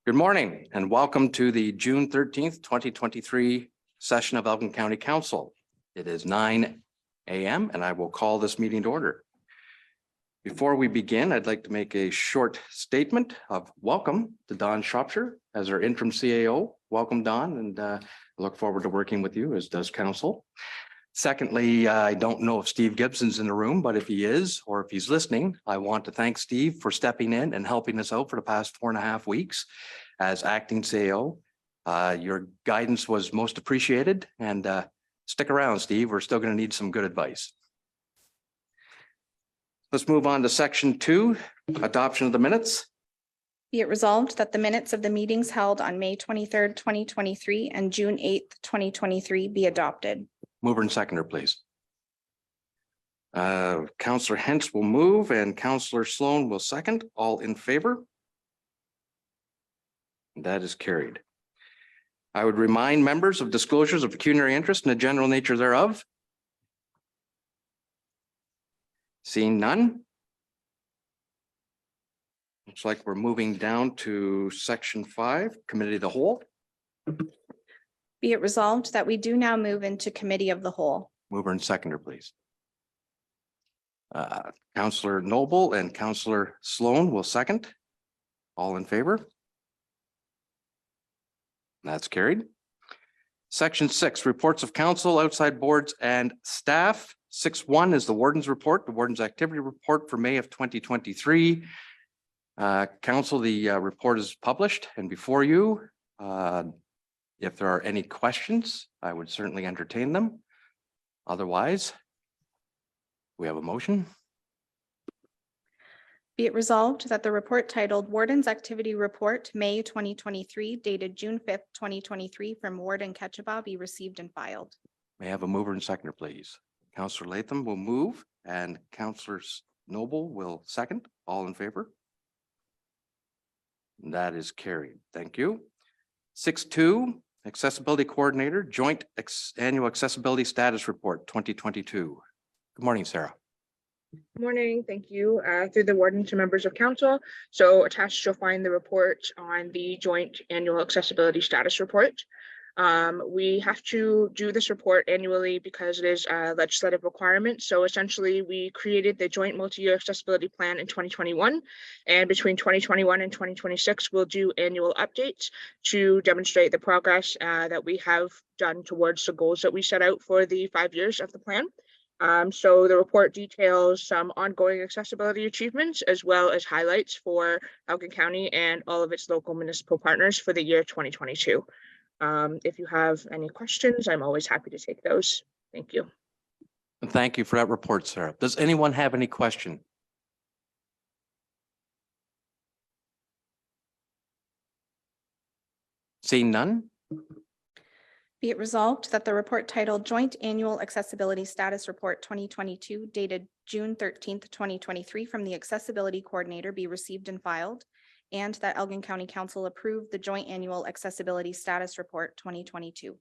Good morning and welcome to the June 13th, 2023 session of Elgin County Council. It is 9 a.m. and I will call this meeting to order. Before we begin, I'd like to make a short statement of welcome to Don Shropshire as our interim CAO. Welcome, Don, and I look forward to working with you, as does Council. Secondly, I don't know if Steve Gibson's in the room, but if he is, or if he's listening, I want to thank Steve for stepping in and helping us out for the past 4.5 weeks as acting CAO. Your guidance was most appreciated, and stick around, Steve. We're still going to need some good advice. Let's move on to section 2, adoption of the minutes. Be it resolved that the minutes of the meetings held on May 23rd, 2023 and June 8th, 2023 be adopted. Mover and seconder, please. Councillor Hentz will move and Councillor Sloan will second. All in favor? That is carried. I would remind members of disclosures of pecuniary interest and the general nature thereof. Seeing none. Looks like we're moving down to section 5, committee of the whole. Be it resolved that we do now move into committee of the whole. Mover and seconder, please. Councillor Noble and Councillor Sloan will second. All in favor? That's carried. Section 6, reports of council, outside boards and staff. 6.1 is the warden's report, the warden's activity report for May of 2023. Council, the report is published and before you. If there are any questions, I would certainly entertain them. Otherwise, we have a motion. Be it resolved that the report titled Warden's Activity Report, May 2023, dated June 5th, 2023, from Warden Ketchabah be received and filed. May I have a mover and seconder, please? Councillor Latham will move and Councillor Noble will second. All in favor? That is carried. Thank you. 6.2, Accessibility Coordinator, Joint Annual Accessibility Status Report 2022. Good morning, Sarah. Good morning. Thank you. Through the warden to members of council. So attached, you'll find the report on the Joint Annual Accessibility Status Report. We have to do this report annually because it is a legislative requirement. So essentially, we created the Joint Multi-Year Accessibility Plan in 2021. And between 2021 and 2026, we'll do annual updates to demonstrate the progress that we have done towards the goals that we set out for the 5 years of the plan. So the report details some ongoing accessibility achievements as well as highlights for Elgin County and all of its local municipal partners for the year 2022. If you have any questions, I'm always happy to take those. Thank you. Thank you for that report, Sarah. Does anyone have any question? Seeing none. Be it resolved that the report titled Joint Annual Accessibility Status Report 2022, dated June 13th, 2023, from the Accessibility Coordinator be received and filed, and that Elgin County Council approve the Joint Annual Accessibility Status Report 2022.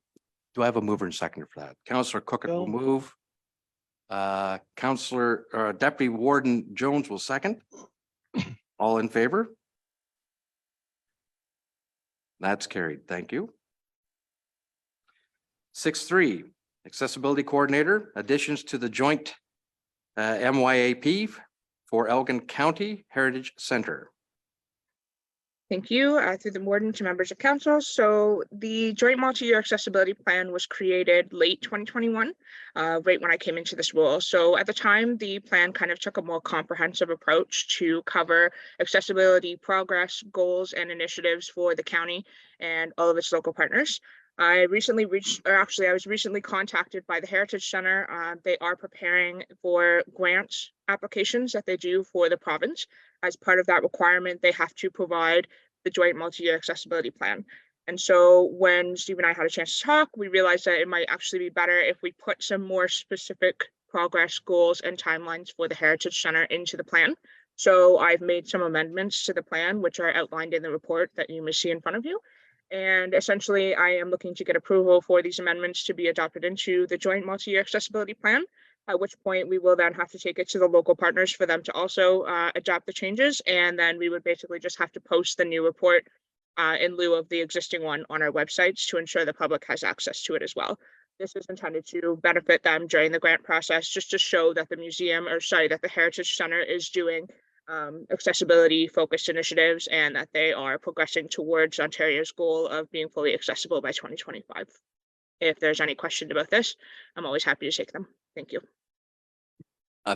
Do I have a mover and seconder for that? Councillor Cookett will move. Councillor Deputy Warden Jones will second. All in favor? That's carried. Thank you. 6.3, Accessibility Coordinator, additions to the joint MYAP for Elgin County Heritage Center. Thank you. Through the warden to members of council. So the Joint Multi-Year Accessibility Plan was created late 2021, right when I came into this role. So at the time, the plan kind of took a more comprehensive approach to cover accessibility progress, goals, and initiatives for the county and all of its local partners. I was recently contacted by the Heritage Center. They are preparing for grant applications that they do for the province. As part of that requirement, they have to provide the Joint Multi-Year Accessibility Plan. And so when Steve and I had a chance to talk, we realized that it might actually be better if we put some more specific progress, goals, and timelines for the Heritage Center into the plan. So I've made some amendments to the plan, which are outlined in the report that you may see in front of you. And essentially, I am looking to get approval for these amendments to be adopted into the Joint Multi-Year Accessibility Plan, at which point we will then have to take it to the local partners for them to also adopt the changes. And then we would basically just have to post the new report in lieu of the existing one on our websites to ensure the public has access to it as well. This is intended to benefit them during the grant process, just to show that the museum, or sorry, that the Heritage Center is doing accessibility focused initiatives and that they are progressing towards Ontario's goal of being fully accessible by 2025. If there's any question about this, I'm always happy to take them. Thank you.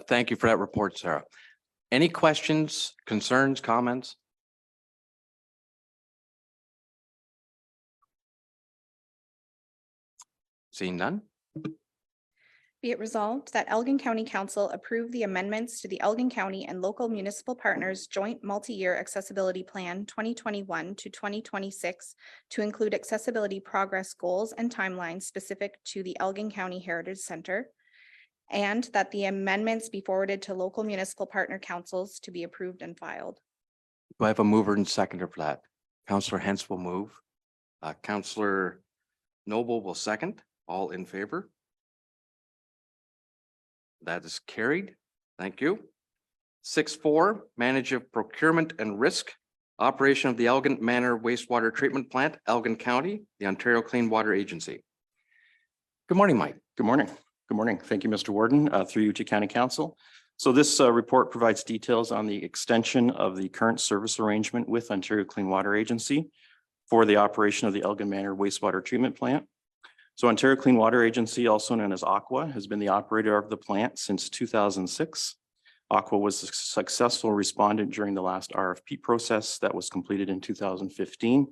Thank you for that report, Sarah. Any questions, concerns, comments? Seeing none? Be it resolved that Elgin County Council approve the amendments to the Elgin County and local municipal partners joint multi-year accessibility plan 2021 to 2026 to include accessibility progress goals and timelines specific to the Elgin County Heritage Center, and that the amendments be forwarded to local municipal partner councils to be approved and filed. Do I have a mover and seconder for that? Councillor Hens will move. Councillor Noble will second. All in favor? That is carried. Thank you. 6.4, manage of procurement and risk, operation of the Elgin Manor wastewater treatment plant, Elgin County, the Ontario Clean Water Agency. Good morning, Mike. Good morning. Good morning. Thank you, Mr. Warden, through you to County Council. So this report provides details on the extension of the current service arrangement with Ontario Clean Water Agency for the operation of the Elgin Manor wastewater treatment plant. So Ontario Clean Water Agency, also known as Aqua, has been the operator of the plant since 2006. Aqua was a successful respondent during the last RFP process that was completed in 2015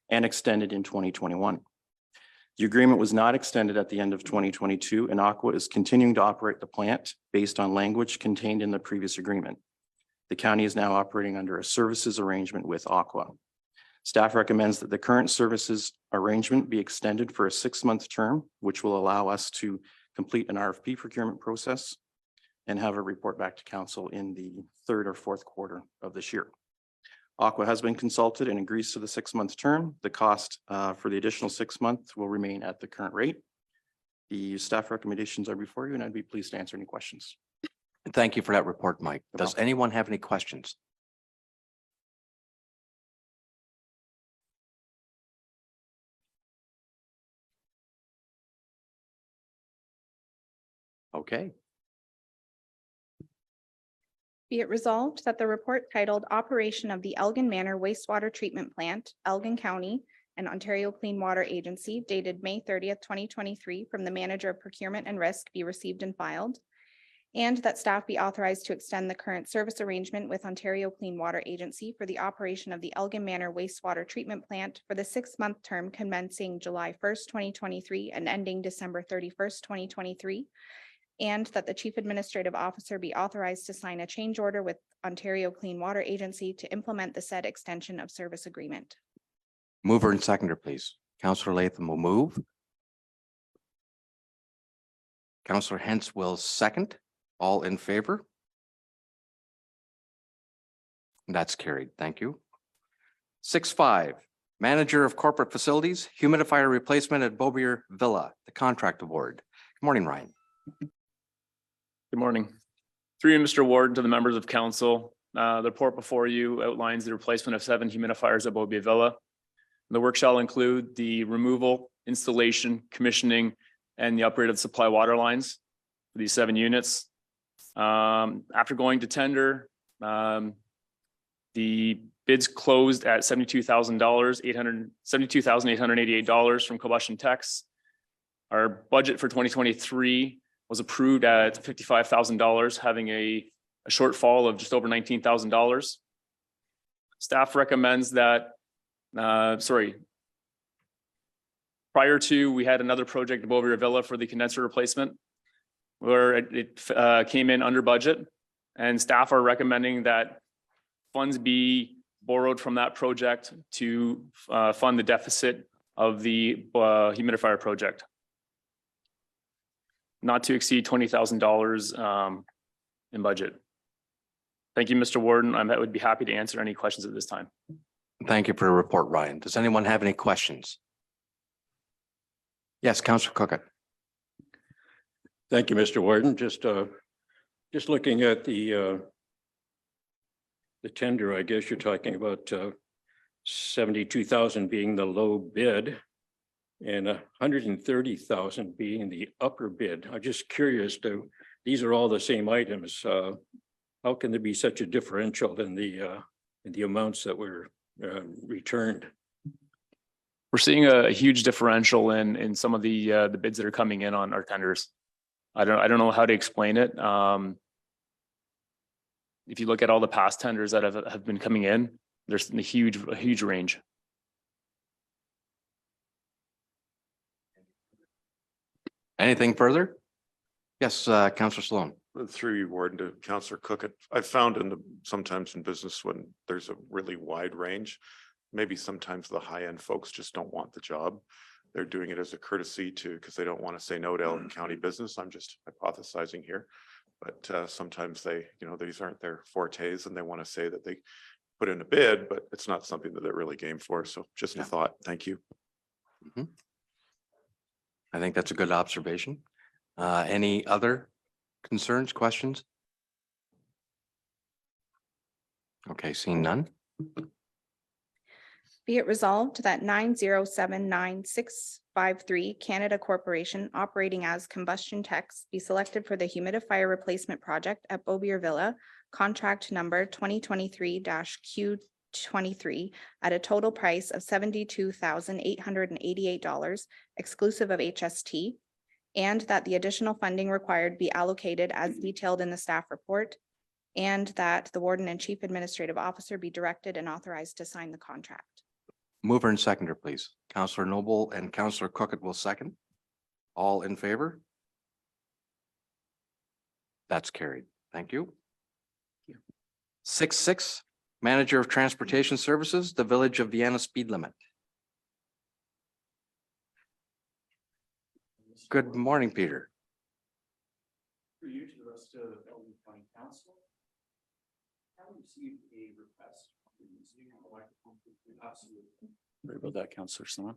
and extended in 2021. The agreement was not extended at the end of 2022, and Aqua is continuing to operate the plant based on language contained in the previous agreement. The county is now operating under a services arrangement with Aqua. Staff recommends that the current services arrangement be extended for a 6-month term, which will allow us to complete an RFP procurement process and have a report back to council in the 3rd or 4th quarter of this year. Aqua has been consulted and agrees to the 6-month term. The cost for the additional 6 months will remain at the current rate. The staff recommendations are before you, and I'd be pleased to answer any questions. Thank you for that report, Mike. No Does problem. anyone have any questions? Okay. Be it resolved that the report titled Operation of the Elgin Manor Wastewater Treatment Plant, Elgin County and Ontario Clean Water Agency dated May 30th, 2023 from the Manager of Procurement and Risk be received and filed. And that staff be authorized to extend the current service arrangement with Ontario Clean Water Agency for the operation of the Elgin Manor Wastewater Treatment Plant for the 6-month term commencing July 1st, 2023 and ending December 31st, 2023. And that the Chief Administrative Officer be authorized to sign a change order with Ontario Clean Water Agency to implement the said extension of service agreement. Mover and seconder, please. Councillor Latham will move. Councillor Hens will second. All in favor? That's carried. Thank you. 6.5, Manager of Corporate Facilities, humidifier replacement at Beaubier Villa, the contract award. Good morning, Ryan. Good morning. Through you, Mr. Warden, to the members of council. The report before you outlines the replacement of 7 humidifiers at Beaubier Villa. The work shall include the removal, installation, commissioning, and the upgrade of the supply water lines for these 7 units. After going to tender, the bids closed at $72,888 from Combustion Techs. Our budget for 2023 was approved at $55,000, having a shortfall of just over $19,000. Staff recommends that, prior to, we had another project at Beaubier Villa for the condenser replacement, where it came in under budget, and staff are recommending that funds be borrowed from that project to fund the deficit of the humidifier project, not to exceed $20,000 in budget. Thank you, Mr. Warden. I would be happy to answer any questions at this time. Thank you for the report, Ryan. Does anyone have any questions? Yes, Councillor Cookett. Thank you, Mr. Warden. Just looking at the tender, I guess you're talking about 72,000 being the low bid and 130,000 being the upper bid. I'm just curious to, these are all the same items. How can there be such a differential in the amounts that were returned? We're seeing a huge differential in some of the bids that are coming in on our tenders. I don't know how to explain it. If you look at all the past tenders that have been coming in, there's a huge range. Anything further? Yes, Councillor Sloan. Through you, Warden, to Councillor Cook, I've found sometimes in business when there's a really wide range, maybe sometimes the high-end folks just don't want the job. They're doing it as a courtesy because they don't want to say no to Elgin County business. I'm just hypothesizing here. But sometimes these aren't their fortes and they want to say that they put in a bid, but it's not something that they're really game for. So just a thought. Thank you. I think that's a good observation. Any other concerns, questions? Okay, seeing none. Be it resolved that 9079653 Canada Corporation operating as Combustion Techs be selected for the humidifier replacement project at Beaubier Villa, contract number 2023-Q23 at a total price of $72,888 exclusive of HST, and that the additional funding required be allocated as detailed in the staff report, and that the Warden and Chief Administrative Officer be directed and authorized to sign the contract. Mover and seconder, please. Councillor Noble and Councillor Cookett will second. All in favor? That's carried. Thank you. 6.6, Manager of Transportation Services, the Village of Vienna speed limit. Good morning, Peter. For you to the rest of Elgin County Council, have you received a request? Absolutely. Sorry about that, Councillor Sloan.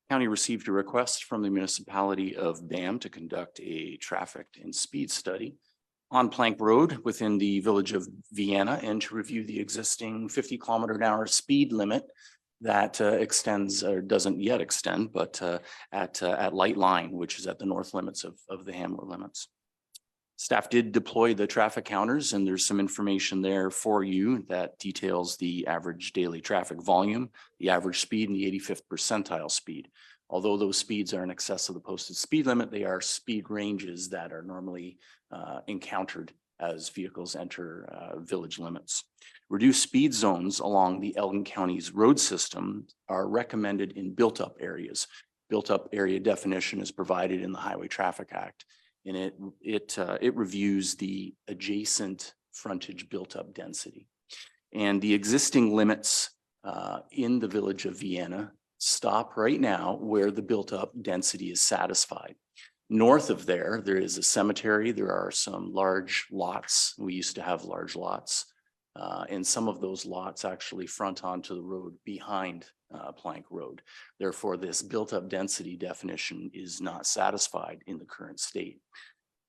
County received a request from the municipality of BAM to conduct a traffic and speed study on Plank Road within the village of Vienna and to review the existing 50-kilometer-an-hour speed limit that extends or doesn't yet extend, but at Light Line, which is at the north limits of the Hamlet limits. Staff did deploy the traffic counters, and there's some information there for you that details the average daily traffic volume, the average speed, and the 85th percentile speed. Although those speeds are in excess of the posted speed limit, they are speed ranges that are normally encountered as vehicles enter village limits. Reduced speed zones along the Elgin County's road system are recommended in built-up areas. Built-up area definition is provided in the Highway Traffic Act, and it reviews the adjacent frontage built-up density. And the existing limits in the village of Vienna stop right now where the built-up density is satisfied. North of there is a cemetery. There are some large lots. We used to have large lots. And some of those lots actually front onto the road behind Plank Road. Therefore, this built-up density definition is not satisfied in the current state.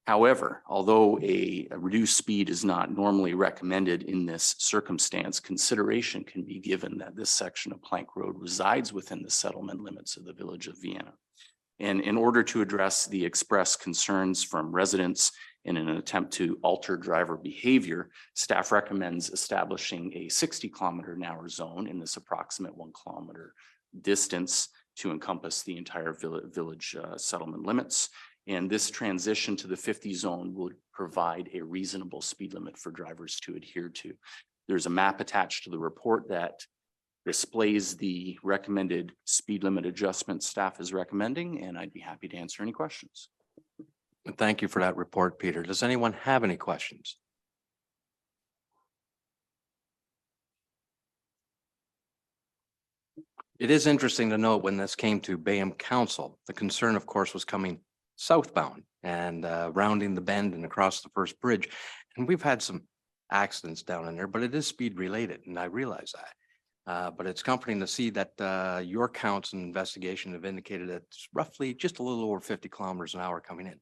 However, although a reduced speed is not normally recommended in this circumstance, consideration can be given that this section of Plank Road resides within the settlement limits of the village of Vienna. And in order to address the expressed concerns from residents in an attempt to alter driver behavior, staff recommends establishing a 60-kilometer-an-hour zone in this approximate 1 kilometer distance to encompass the entire village settlement limits. And this transition to the 50 zone would provide a reasonable speed limit for drivers to adhere to. There's a map attached to the report that displays the recommended speed limit adjustment staff is recommending, and I'd be happy to answer any questions. Thank you for that report, Peter. Does anyone have any questions? It is interesting to note when this came to Bayham Council, the concern, of course, was coming southbound and rounding the bend and across the first bridge. And we've had some accidents down in there, but it is speed related, and I realize that. But it's comforting to see that your counts and investigation have indicated that it's roughly just a little over 50 kilometers an hour coming in.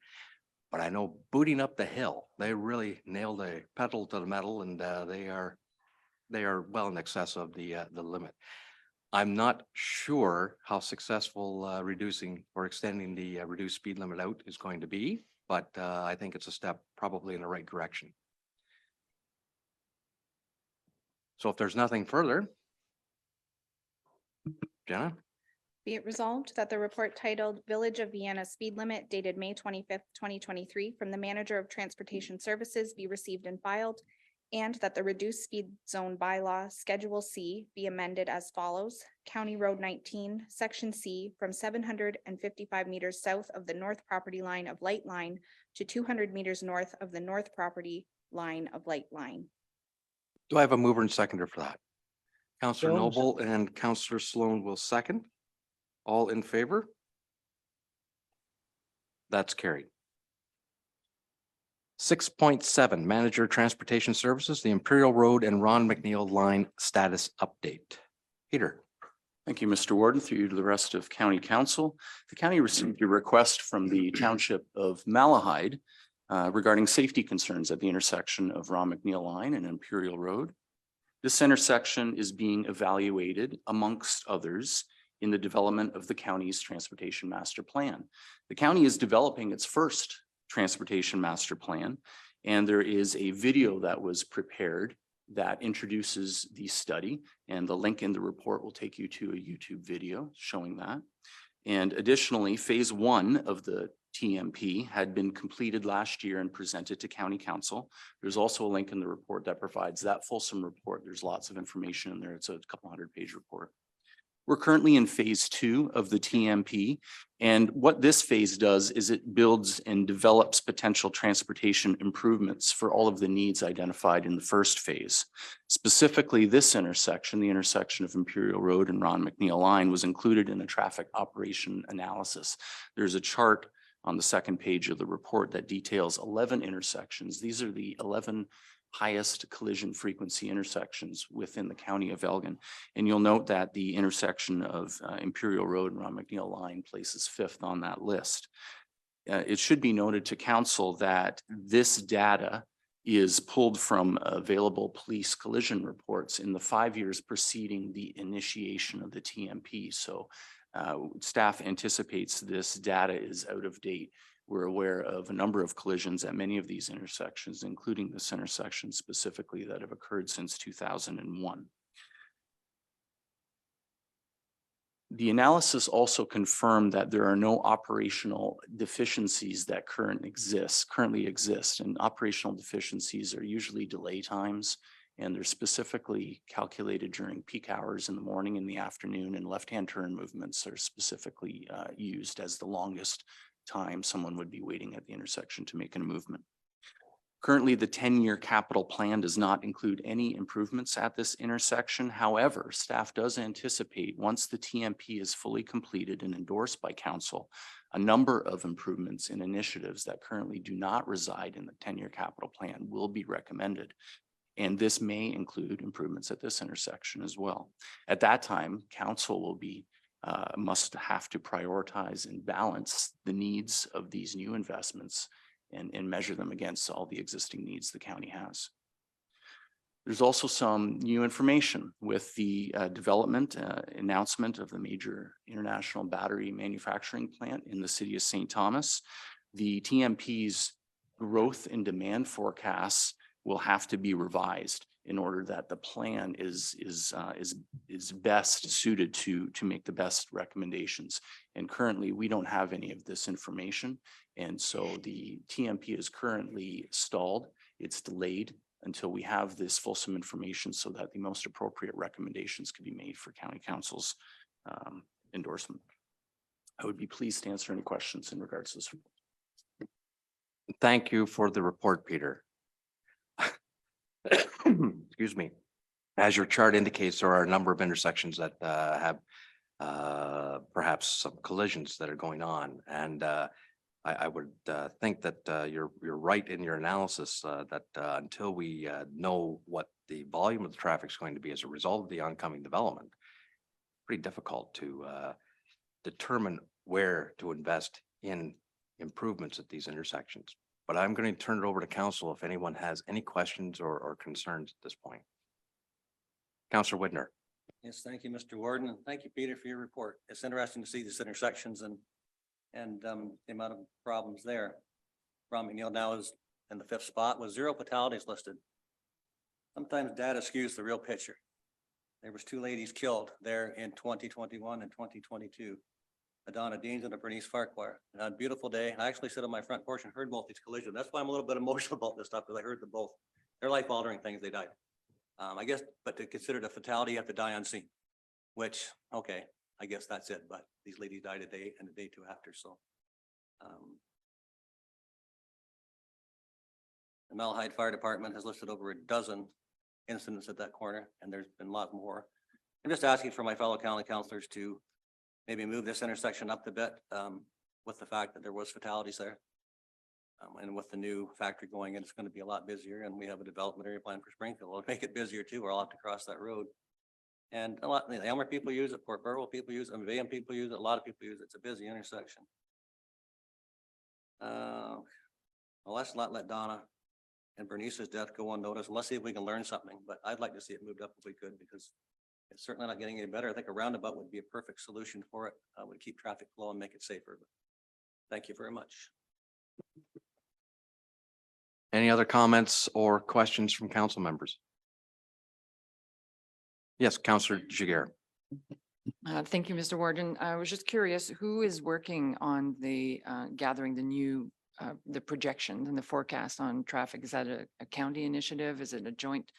But I know booting up the hill, they really nailed a pedal to the metal, and they are they are well in excess of the limit. I'm not sure how successful reducing or extending the reduced speed limit out is going to be, but I think it's a step probably in the right direction. So if there's nothing further, Jenna? Be it resolved that the report titled Village of Vienna Speed Limit dated May 25th, 2023, from the Manager of Transportation Services be received and filed, and that the reduced speed zone bylaw Schedule C be amended as follows. County Road 19, Section C, from 755 meters south of the north property line of Light Line to 200 meters north of the north property line of Light Line. Do I have a mover and seconder for that? Counselor Jones. Noble and Counselor Sloan will second. All in favor? That's carried. 6.7, Manager Transportation Services, the Imperial Road and Ron McNeil Line status update. Peter? Thank you, Mr. Warden. Through you to the rest of County Council. The county received a request from the Township of Malahide regarding safety concerns at the intersection of Ron McNeil Line and Imperial Road. This intersection is being evaluated amongst others in the development of the county's transportation master plan. The county is developing its first transportation master plan, and there is a video that was prepared that introduces the study, and the link in the report will take you to a YouTube video showing that. And additionally, phase 1 of the TMP had been completed last year and presented to County Council. There's also a link in the report that provides that fulsome report. There's lots of information in there. It's a couple 100-page report. We're currently in phase 2 of the TMP. And what this phase does is it builds and develops potential transportation improvements for all of the needs identified in the first phase. Specifically, this intersection, the intersection of Imperial Road and Ron McNeil Line, was included in a traffic operation analysis. There's a chart on the second page of the report that details 11 intersections. These are the 11 highest collision frequency intersections within the county of Elgin. And you'll note that the intersection of Imperial Road and Ron McNeil Line places 5th on that list. It should be noted to council that this data is pulled from available police collision reports in the 5 years preceding the initiation of the TMP. So staff anticipates this data is out of date. We're aware of a number of collisions at many of these intersections, including this intersection specifically, that have occurred since 2001. The analysis also confirmed that there are no operational deficiencies that currently exist, and operational deficiencies are usually delay times, and they're specifically calculated during peak hours in the morning and the afternoon, and left-hand turn movements are specifically used as the longest time someone would be waiting at the intersection to make a movement. Currently, the 10-year capital plan does not include any improvements at this intersection. However, staff does anticipate, once the TMP is fully completed and endorsed by council, a number of improvements and initiatives that currently do not reside in the 10-year capital plan will be recommended. And this may include improvements at this intersection as well. At that time, council will be must have to prioritize and balance the needs of these new investments and measure them against all the existing needs the county has. There's also some new information with the announcement of the major international battery manufacturing plant in the city of St. Thomas. The TMP's growth in demand forecasts will have to be revised in order that the plan is best suited to make the best recommendations. And currently, we don't have any of this information. And so the TMP is currently stalled. It's delayed until we have this fulsome information so that the most appropriate recommendations can be made for County Council's endorsement. I would be pleased to answer any questions in regards to this. Thank you for the report, Peter. Excuse me. As your chart indicates, there are a number of intersections that have perhaps some collisions that are going on. And I would think that you're right in your analysis that until we know what the volume of the traffic is going to be as a result of the oncoming development, pretty difficult to determine where to invest in improvements at these intersections. But I'm going to turn it over to council if anyone has any questions or concerns at this point. Counselor Whitner. Yes, thank you, Mr. Warden, and thank you, Peter, for your report. It's interesting to see these intersections and the amount of problems there. Ron McNeil now is in the 5th spot with 0 fatalities listed. Sometimes data skews the real picture. There was 2 ladies killed there in 2021 and 2022. Adonna Deans and a Bernice Farquhar. And on a beautiful day, I actually sit on my front porch and heard both these collisions. That's why I'm a little bit emotional about this stuff, because I heard them both. They're life altering things, they died. I guess, but to consider it a fatality, you have to die on scene, which, okay, I guess that's it. But these ladies died a day and a day 2 after, so. The Malahide Fire Department has listed over a dozen incidents at that corner, and there's been a lot more. I'm just asking for my fellow county councilors to maybe move this intersection up a bit, with the fact that there was fatalities there. And with the new factory going in, it's going to be a lot busier, and we have a development area plan for Springfield. It'll make it busier too, or I'll have to cross that road. And a lot, the Elmer people use it, Port Burwell people use it, Van people use it, a lot of people use it. It's a busy intersection. Well, let's not let Donna and Bernice's death go unnoticed. Let's see if we can learn something, but I'd like to see it moved up if we could, because it's certainly not getting any better. I think a roundabout would be a perfect solution for it. Would keep traffic flow and make it safer. But thank you very much. Any other comments or questions from council members? Yes, Counselor Jiguer. Thank you, Mr. Warden. I was just curious, who is working on the gathering the new the projections and the forecast on traffic? Is that a county initiative? Is it a joint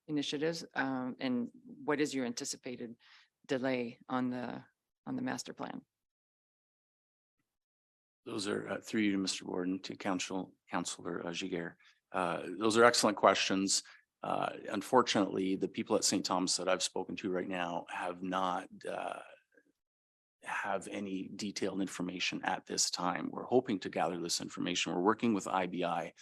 initiative? And what is your anticipated delay on the master plan? Those are through you, Mr. Warden, to Councilor Jiguer. Those are excellent questions. Unfortunately, the people at St. Thomas that I've spoken to right now have not have any detailed information at this time. We're hoping to gather this information. We're working with IBI,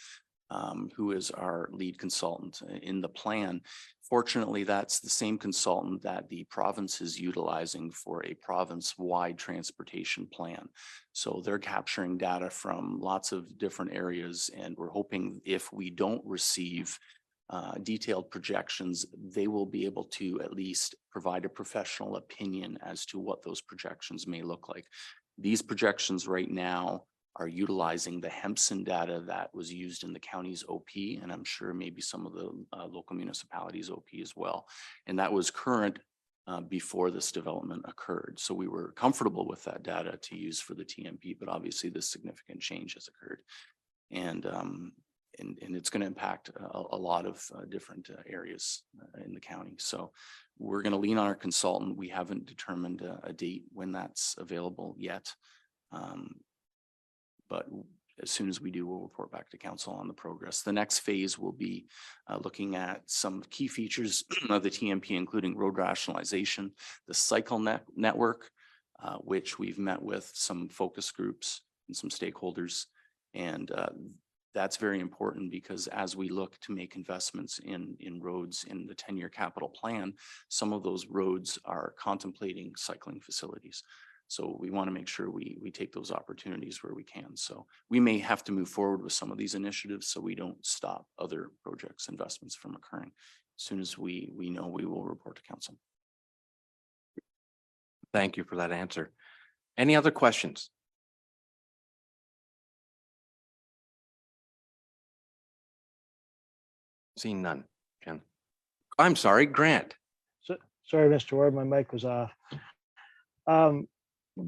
who is our lead consultant in the plan. Fortunately, that's the same consultant that the province is utilizing for a province-wide transportation plan. So they're capturing data from lots of different areas, and we're hoping if we don't receive detailed projections, they will be able to at least provide a professional opinion as to what those projections may look like. These projections right now are utilizing the Hempson data that was used in the county's OP, and I'm sure maybe some of the local municipalities' OP as well. And that was current before this development occurred. So we were comfortable with that data to use for the TMP, but obviously this significant change has occurred. And it's going to impact a lot of different areas in the county. So we're going to lean on our consultant. We haven't determined a date when that's available yet. But as soon as we do, we'll report back to council on the progress. The next phase will be looking at some key features of the TMP, including road rationalization, the cycle network, which we've met with some focus groups and some stakeholders. And that's very important because as we look to make investments in roads in the 10-year capital plan, some of those roads are contemplating cycling facilities. So we want to make sure we take those opportunities where we can. So we may have to move forward with some of these initiatives so we don't stop other projects, investments from occurring. As soon as we know, we will report to council. Thank you for that answer. Any other questions? Seeing none. Ken. I'm sorry, Grant. Sorry, Mr. Ward, my mic was off.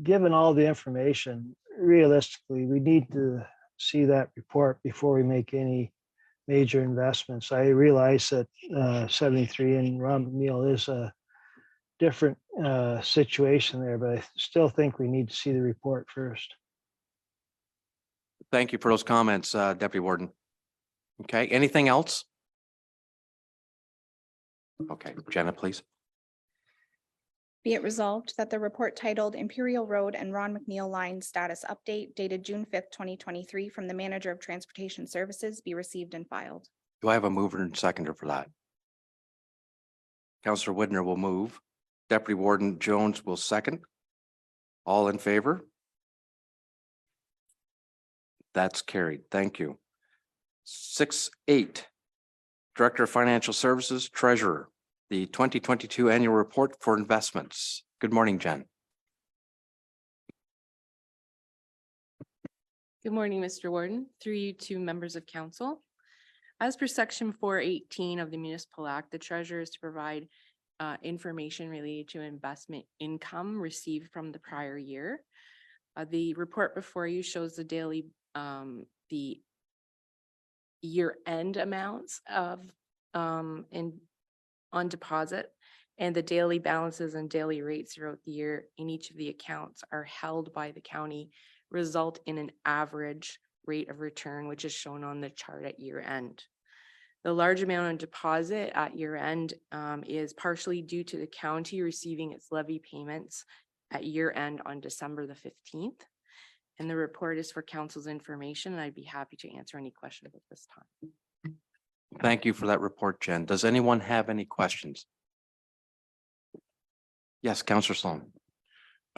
Given all the information, realistically, we need to see that report before we make any major investments. I realize that 73 and Ron McNeil is a different situation there, but I still think we need to see the report first. Thank you for those comments, Deputy Warden. Okay, anything else? Okay, Jenna, please. Be it resolved that the report titled Imperial Road and Ron McNeil Line Status Update dated June 5th, 2023 from the Manager of Transportation Services be received and filed. Do I have a mover and seconder for that? Councillor Whitner will move. Deputy Warden Jones will second. All in favor? That's carried. Thank you. 6.8. Director of Financial Services, Treasurer. the 2022 annual report for investments. Good morning, Jen. Good morning, Mr. Warden, through you to members of council. As per section 418 of the Municipal Act, the treasurer is to provide information related to investment income received from the prior year. The report before you shows the daily, the year-end amounts of on deposit, and the daily balances and daily rates throughout the year in each of the accounts are held by the county, result in an average rate of return, which is shown on the chart at year end. The large amount on deposit at year end is partially due to the county receiving its levy payments at year end on December the 15th. And the report is for council's information, and I'd be happy to answer any questions at this time. Thank you for that report, Jen. Does anyone have any questions? Yes, Councillor Sloan.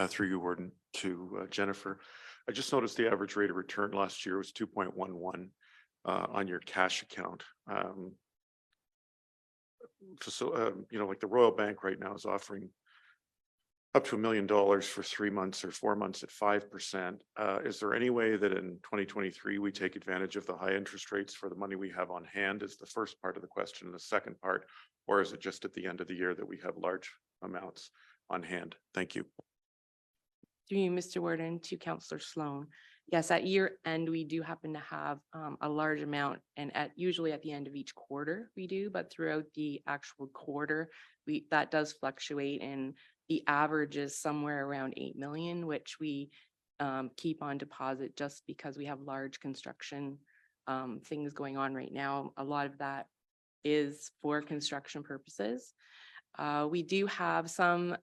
Through you, Warden, to Jennifer. I just noticed the average rate of return last year was 2.11 on your cash account. You know, like the Royal Bank right now is offering up to $1 million for 3 months or 4 months at 5%. Is there any way that in 2023 we take advantage of the high interest rates for the money we have on hand is the first part of the question. And the second part, or is it just at the end of the year that we have large amounts on hand? Thank you. Through you, Mr. Warden, to Councillor Sloan. Yes, at year end, we do happen to have a large amount, and usually at the end of each quarter we do, but throughout the actual quarter, that does fluctuate, and the average is somewhere around 8 million, which we keep on deposit just because we have large construction things going on right now. A lot of that is for construction purposes. We do have some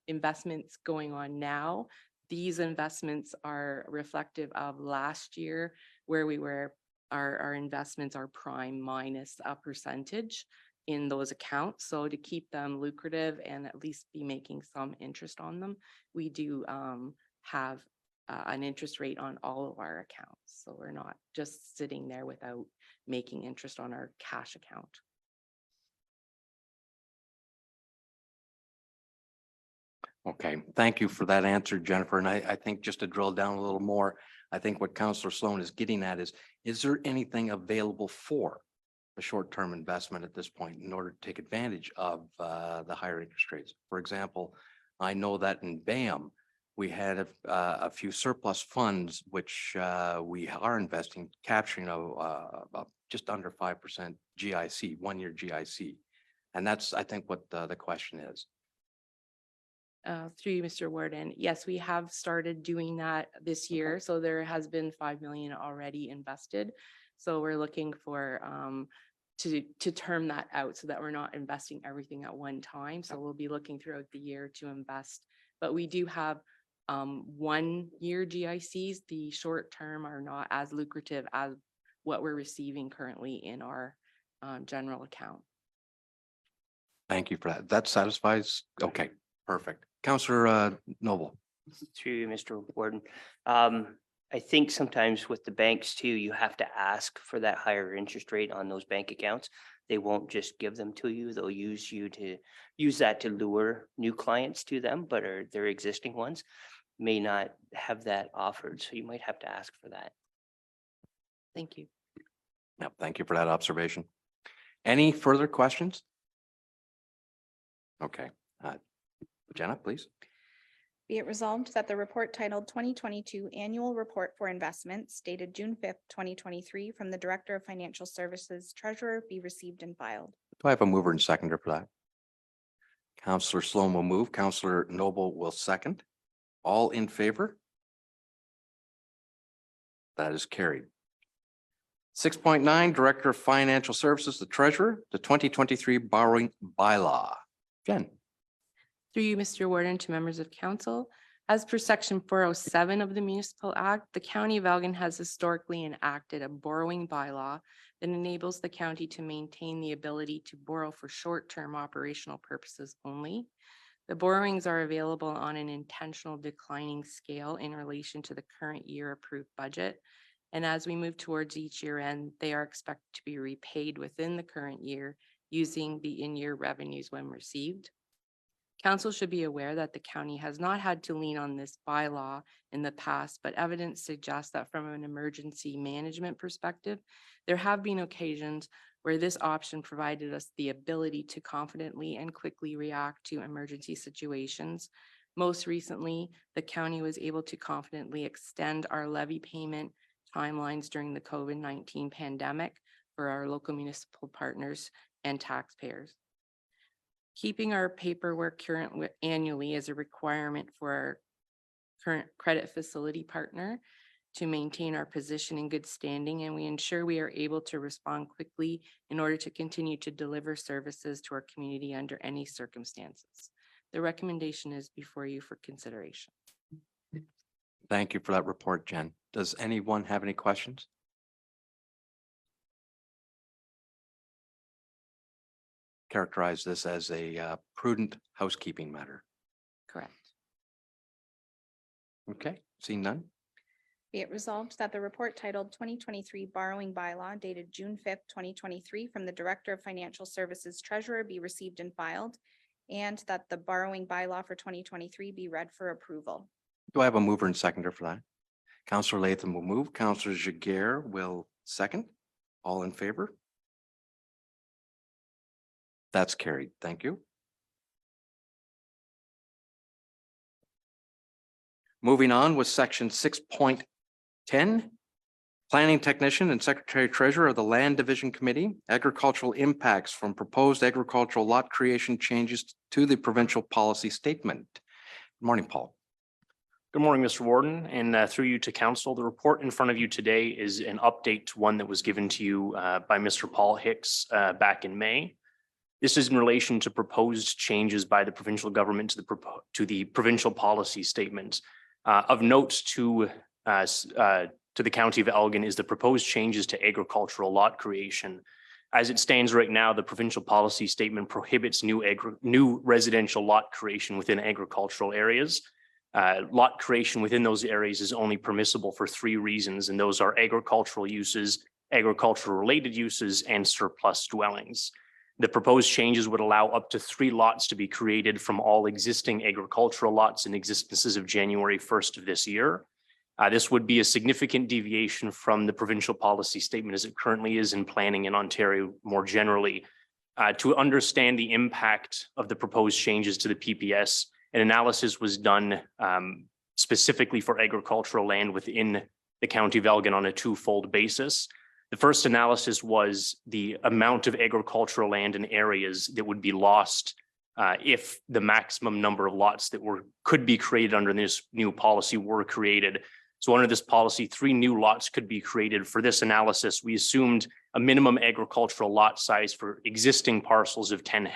investments going on now. These investments are reflective of last year where we were, our investments are prime minus a percentage in those accounts. So to keep them lucrative and at least be making some interest on them, we do have an interest rate on all of our accounts. So we're not just sitting there without making interest on our cash account. Okay, thank you for that answer, Jennifer. And I think just to drill down a little more, I think what Councillor Sloan is getting at is there anything available for a short-term investment at this point in order to take advantage of the higher interest rates? For example, I know that in BAM, we had a few surplus funds, which we are investing, capturing just under 5% GIC, 1-year GIC. And that's, I think, what the question is. Through you, Mr. Warden. Yes, we have started doing that this year. So there has been 5 million already invested. So we're looking for to term that out so that we're not investing everything at one time. So we'll be looking throughout the year to invest. But we do have 1-year GICs. The short term are not as lucrative as what we're receiving currently in our general account. Thank you for that. That satisfies. Okay, perfect. Councillor Noble. Through you, Mr. Warden. I think sometimes with the banks too, you have to ask for that higher interest rate on those bank accounts. They won't just give them to you. They'll use that to lure new clients to them, but their existing ones may not have that offered. So you might have to ask for that. Thank you. Yeah, thank you for that observation. Any further questions? Okay. Jenna, please. Be it resolved that the report titled 2022 Annual Report for Investments dated June 5th, 2023 from the Director of Financial Services Treasurer be received and filed. Do I have a mover and seconder for that? Councillor Sloan will move. Councillor Noble will second. All in favor? That is carried. 6.9, Director of Financial Services, the Treasurer, the 2023 borrowing bylaw. Jen. Through you, Mr. Warden, to members of council. As per section 407 of the Municipal Act, the County of Elgin has historically enacted a borrowing bylaw that enables the county to maintain the ability to borrow for short-term operational purposes only. The borrowings are available on an intentional declining scale in relation to the current year approved budget. And as we move towards each year end, they are expected to be repaid within the current year using the in-year revenues when received. Council should be aware that the county has not had to lean on this bylaw in the past, but evidence suggests that from an emergency management perspective, there have been occasions where this option provided us the ability to confidently and quickly react to emergency situations. Most recently, the county was able to confidently extend our levy payment timelines during the COVID-19 pandemic for our local municipal partners and taxpayers. Keeping our paperwork current annually is a requirement for our current credit facility partner to maintain our position in good standing, and we ensure we are able to respond quickly in order to continue to deliver services to our community under any circumstances. The recommendation is before you for consideration. Thank you for that report, Jen. Does anyone have any questions? Characterize this as a prudent housekeeping matter. Correct. Okay, seeing none. Be it resolved that the report titled 2023 Borrowing Bylaw dated June 5th, 2023 from the Director of Financial Services Treasurer be received and filed, and that the borrowing bylaw for 2023 be read for approval. Do I have a mover and seconder for that? Councillor Latham will move. Councillor Jiguer will second. All in favor? That's carried. Thank you. Moving on with section 6.10. Planning Technician and Secretary Treasurer of the Land Division Committee, agricultural impacts from proposed agricultural lot creation changes to the provincial policy statement. Good morning, Paul. Good morning, Mr. Warden, and through you to council. The report in front of you today is an update to one that was given to you by Mr. Paul Hicks back in May. This is in relation to proposed changes by the provincial government to the provincial policy statement. Of note to the county of Elgin is the proposed changes to agricultural lot creation. As it stands right now, the provincial policy statement prohibits new residential lot creation within agricultural areas. Lot creation within those areas is only permissible for 3 reasons, and those are agricultural uses, agricultural related uses, and surplus dwellings. The proposed changes would allow up to 3 lots to be created from all existing agricultural lots in existence as of January 1st of this year. This would be a significant deviation from the provincial policy statement as it currently is in planning in Ontario more generally. To understand the impact of the proposed changes to the PPS, an analysis was done specifically for agricultural land within the county of Elgin on a 2-fold basis. The first analysis was the amount of agricultural land in areas that would be lost if the maximum number of lots that could be created under this new policy were created. So under this policy, 3 new lots could be created. For this analysis, we assumed a minimum agricultural lot size for existing parcels of 10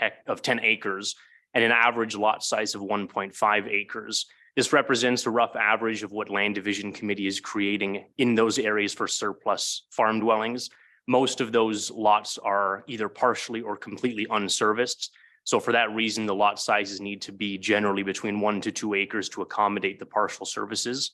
acres and an average lot size of 1.5 acres. This represents a rough average of what Land Division Committee is creating in those areas for surplus farm dwellings. Most of those lots are either partially or completely unserviced. So for that reason, the lot sizes need to be generally between 1 to 2 acres to accommodate the partial services.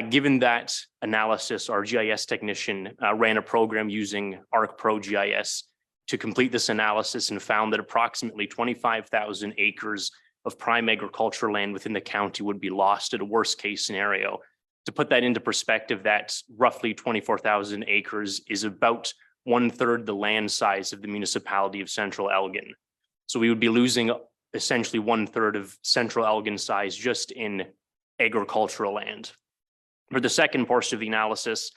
Given that analysis, our GIS technician ran a program using ArcPro GIS to complete this analysis and found that approximately 25,000 acres of prime agricultural land within the county would be lost at a worst case scenario. To put that into perspective, that's roughly 24,000 acres is about 1/3 the land size of the municipality of Central Elgin. So we would be losing essentially 1/3 of Central Elgin size just in agricultural land. For the second portion of the analysis,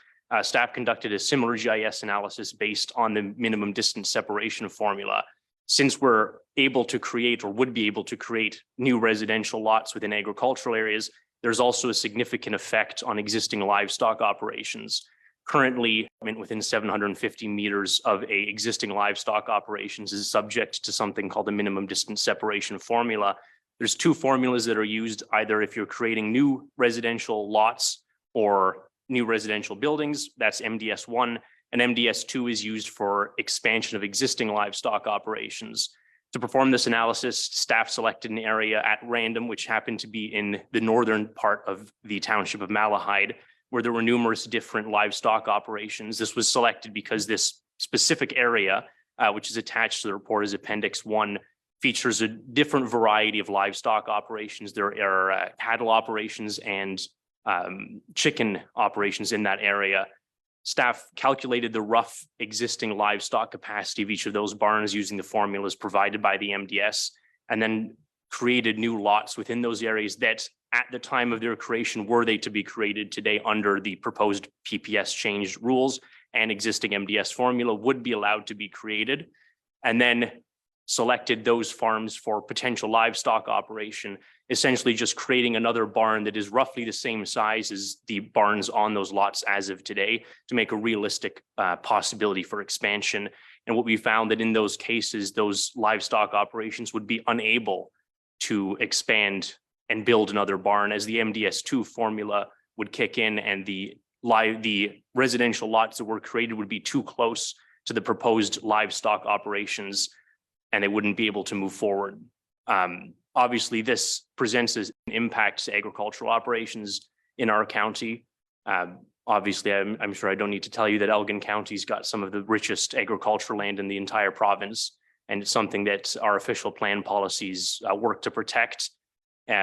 staff conducted a similar GIS analysis based on the minimum distance separation formula. Since we're able to create or would be able to create new residential lots within agricultural areas, there's also a significant effect on existing livestock operations. Currently, within 750 meters of a existing livestock operations is subject to something called the minimum distance separation formula. There's 2 formulas that are used either if you're creating new residential lots or new residential buildings, that's MDS1, and MDS2 is used for expansion of existing livestock operations. To perform this analysis, staff selected an area at random, which happened to be in the northern part of the township of Malahide, where there were numerous different livestock operations. This was selected because this specific area which is attached to the report as Appendix 1, features a different variety of livestock operations. There are cattle operations and chicken operations in that area. Staff calculated the rough existing livestock capacity of each of those barns using the formulas provided by the MDS, and then created new lots within those areas that at the time of their creation, were they to be created today under the proposed PPS change rules and existing MDS formula, would be allowed to be created, and then selected those farms for potential livestock operation, essentially just creating another barn that is roughly the same size as the barns on those lots as of today to make a realistic possibility for expansion. And what we found that in those cases, those livestock operations would be unable to expand and build another barn, as the MDS2 formula would kick in, and the residential lots that were created would be too close to the proposed livestock operations, and they wouldn't be able to move forward. Obviously, this presents as an impact to agricultural operations in our county. Obviously, I'm sure I don't need to tell you that Elgin County's got some of the richest agricultural land in the entire province, and it's something that our official plan policies work to protect.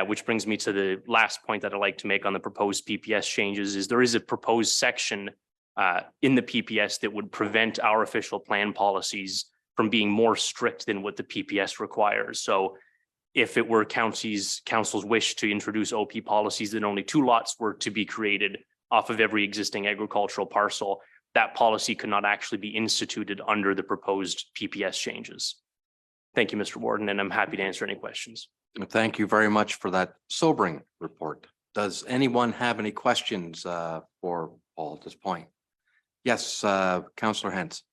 Which brings me to the last point that I'd like to make on the proposed PPS changes is there is a proposed section in the PPS that would prevent our official plan policies from being more strict than what the PPS requires. So if it were council's wish to introduce OP policies that only 2 lots were to be created off of every existing agricultural parcel, that policy could not actually be instituted under the proposed PPS changes. Thank you, Mr. Warden, and I'm happy to answer any questions. Thank you very much for that sobering report. Does anyone have any questions for Paul at this point? Yes, Councillor Hens.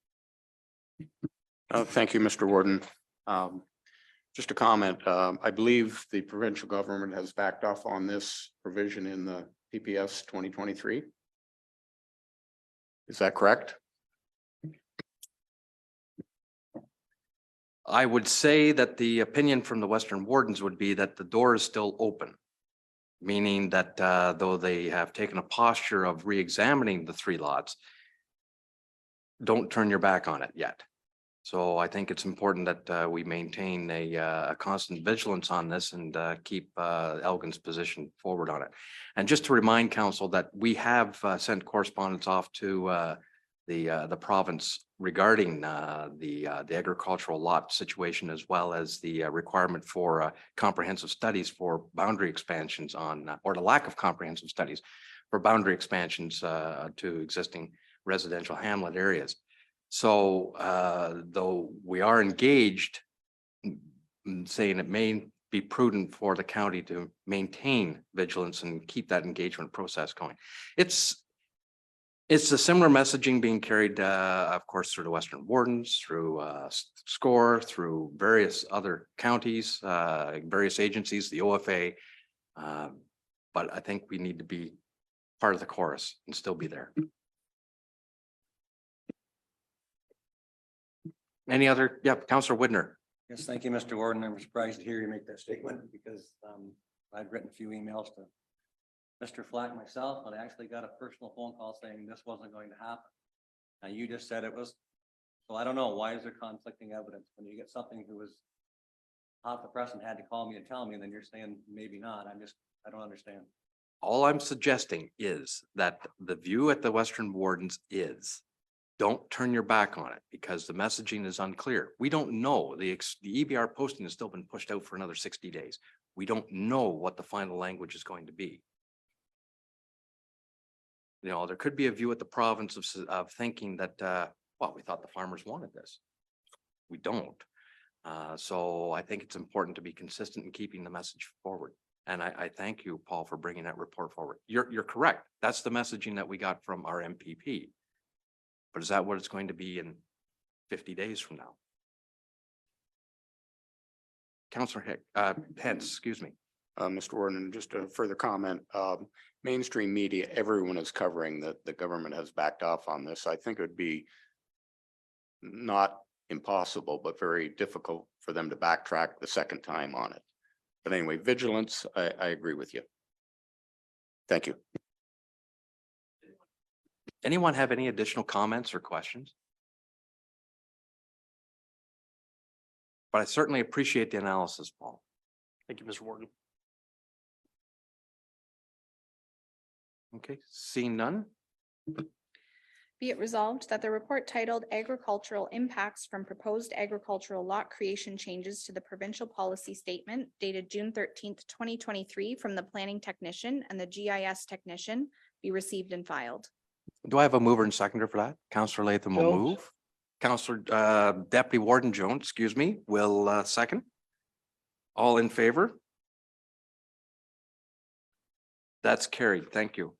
Thank you, Mr. Warden. Just a comment. I believe the provincial government has backed off on this provision in the PPS 2023. Is that correct? I would say that the opinion from the Western Wardens would be that the door is still open, meaning that though they have taken a posture of re-examining the 3 lots, don't turn your back on it yet. So I think it's important that we maintain a constant vigilance on this and keep Elgin's position forward on it. And just to remind council that we have sent correspondence off to the province regarding the agricultural lot situation, as well as the requirement for comprehensive studies for boundary expansions on, or the lack of comprehensive studies for boundary expansions to existing residential hamlet areas. So though we are engaged in saying it may be prudent for the county to maintain vigilance and keep that engagement process going. It's a similar messaging being carried, of course, through the Western Wardens, through SCORE, through various other counties, various agencies, the OFA. But I think we need to be part of the chorus and still be there. Any other? Yeah, Councillor Widner. Yes, thank you, Mr. Warden. I'm surprised to hear you make that statement because I've written a few emails to Mr. Flack myself, but I actually got a personal phone call saying this wasn't going to happen. Now you just said it was, so I don't know, why is there conflicting evidence? When you get something who was hot the press and had to call me and tell me, and then you're saying maybe not. I don't understand. All I'm suggesting is that the view at the Western Wardens is don't turn your back on it because the messaging is unclear. We don't know. The EBR posting has still been pushed out for another 60 days. We don't know what the final language is going to be. You know, there could be a view at the province of thinking that, well, we thought the farmers wanted this. We don't. So I think it's important to be consistent in keeping the message forward. And I thank you, Paul, for bringing that report forward. You're correct. That's the messaging that we got from our MPP. But is that what it's going to be in 50 days from now? Councillor Hens, excuse me. Mr. Warden, just a further comment. Mainstream media, everyone is covering that the government has backed off on this. I think it would be not impossible, but very difficult for them to backtrack the second time on it. But anyway, vigilance, I agree with you. Thank you. Anyone have any additional comments or questions? but I certainly appreciate the analysis, Paul. Thank you, Mr. Warden. Okay, seeing none. Be it resolved that the report titled Agricultural Impacts from Proposed Agricultural Lot Creation Changes to the Provincial Policy Statement dated June 13th, 2023 from the Planning Technician and the GIS Technician be received and filed. Do I have a mover and seconder for that? Counselor Latham will Jones. move. Counselor Deputy Warden Jones, excuse me, will second. All in favor? That's carried. Thank you.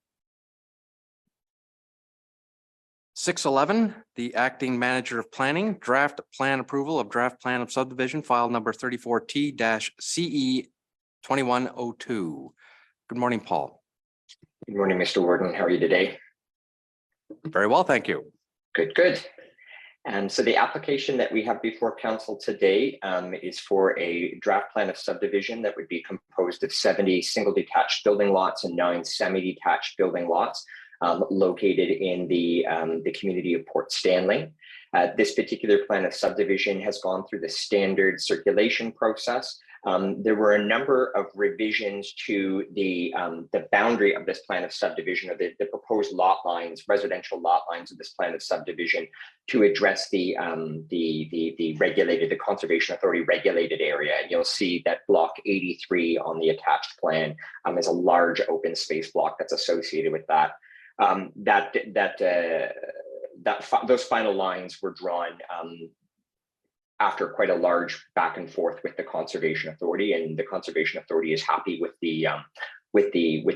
611, the acting manager of planning, draft plan approval of draft plan of subdivision file number 34T-CE 2102. Good morning, Paul. Good morning, Mr. Warden. How are you today? Very well, thank you. Good, good. And so the application that we have before council today is for a draft plan of subdivision that would be composed of 70 single detached building lots and 9 semi-detached building lots located in the community of Port Stanley. This particular plan of subdivision has gone through the standard circulation process. There were a number of revisions to the boundary of this plan of subdivision, or the proposed lot lines, residential lot lines of this plan of subdivision, to address the Conservation Authority regulated area. And you'll see that block 83 on the attached plan is a large open space block that's associated with that. Those final lines were drawn after quite a large back and forth with the Conservation Authority, and the Conservation Authority is happy with the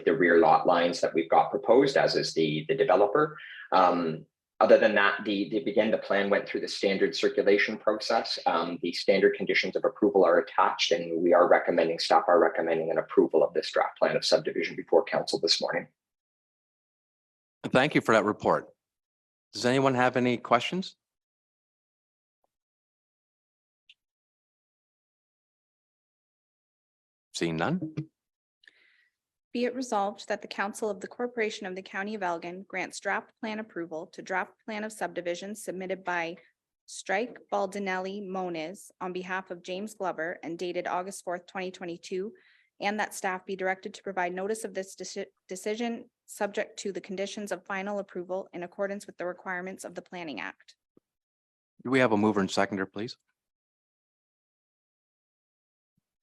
rear lot lines that we've got proposed, as is the developer. Other than that, the plan went through the standard circulation process. The standard conditions of approval are attached, and staff are recommending an approval of this draft plan of subdivision before council this morning. Thank you for that report. Does anyone have any questions? Seeing none. Be it resolved that the Council of the Corporation of the County of Elgin grants draft plan approval to draft plan of subdivision submitted by Strike Baldinelli Moniz on behalf of James Glover and dated August 4th, 2022, and that staff be directed to provide notice of this decision subject to the conditions of final approval in accordance with the requirements of the Planning Act. Do we have a mover and seconder, please?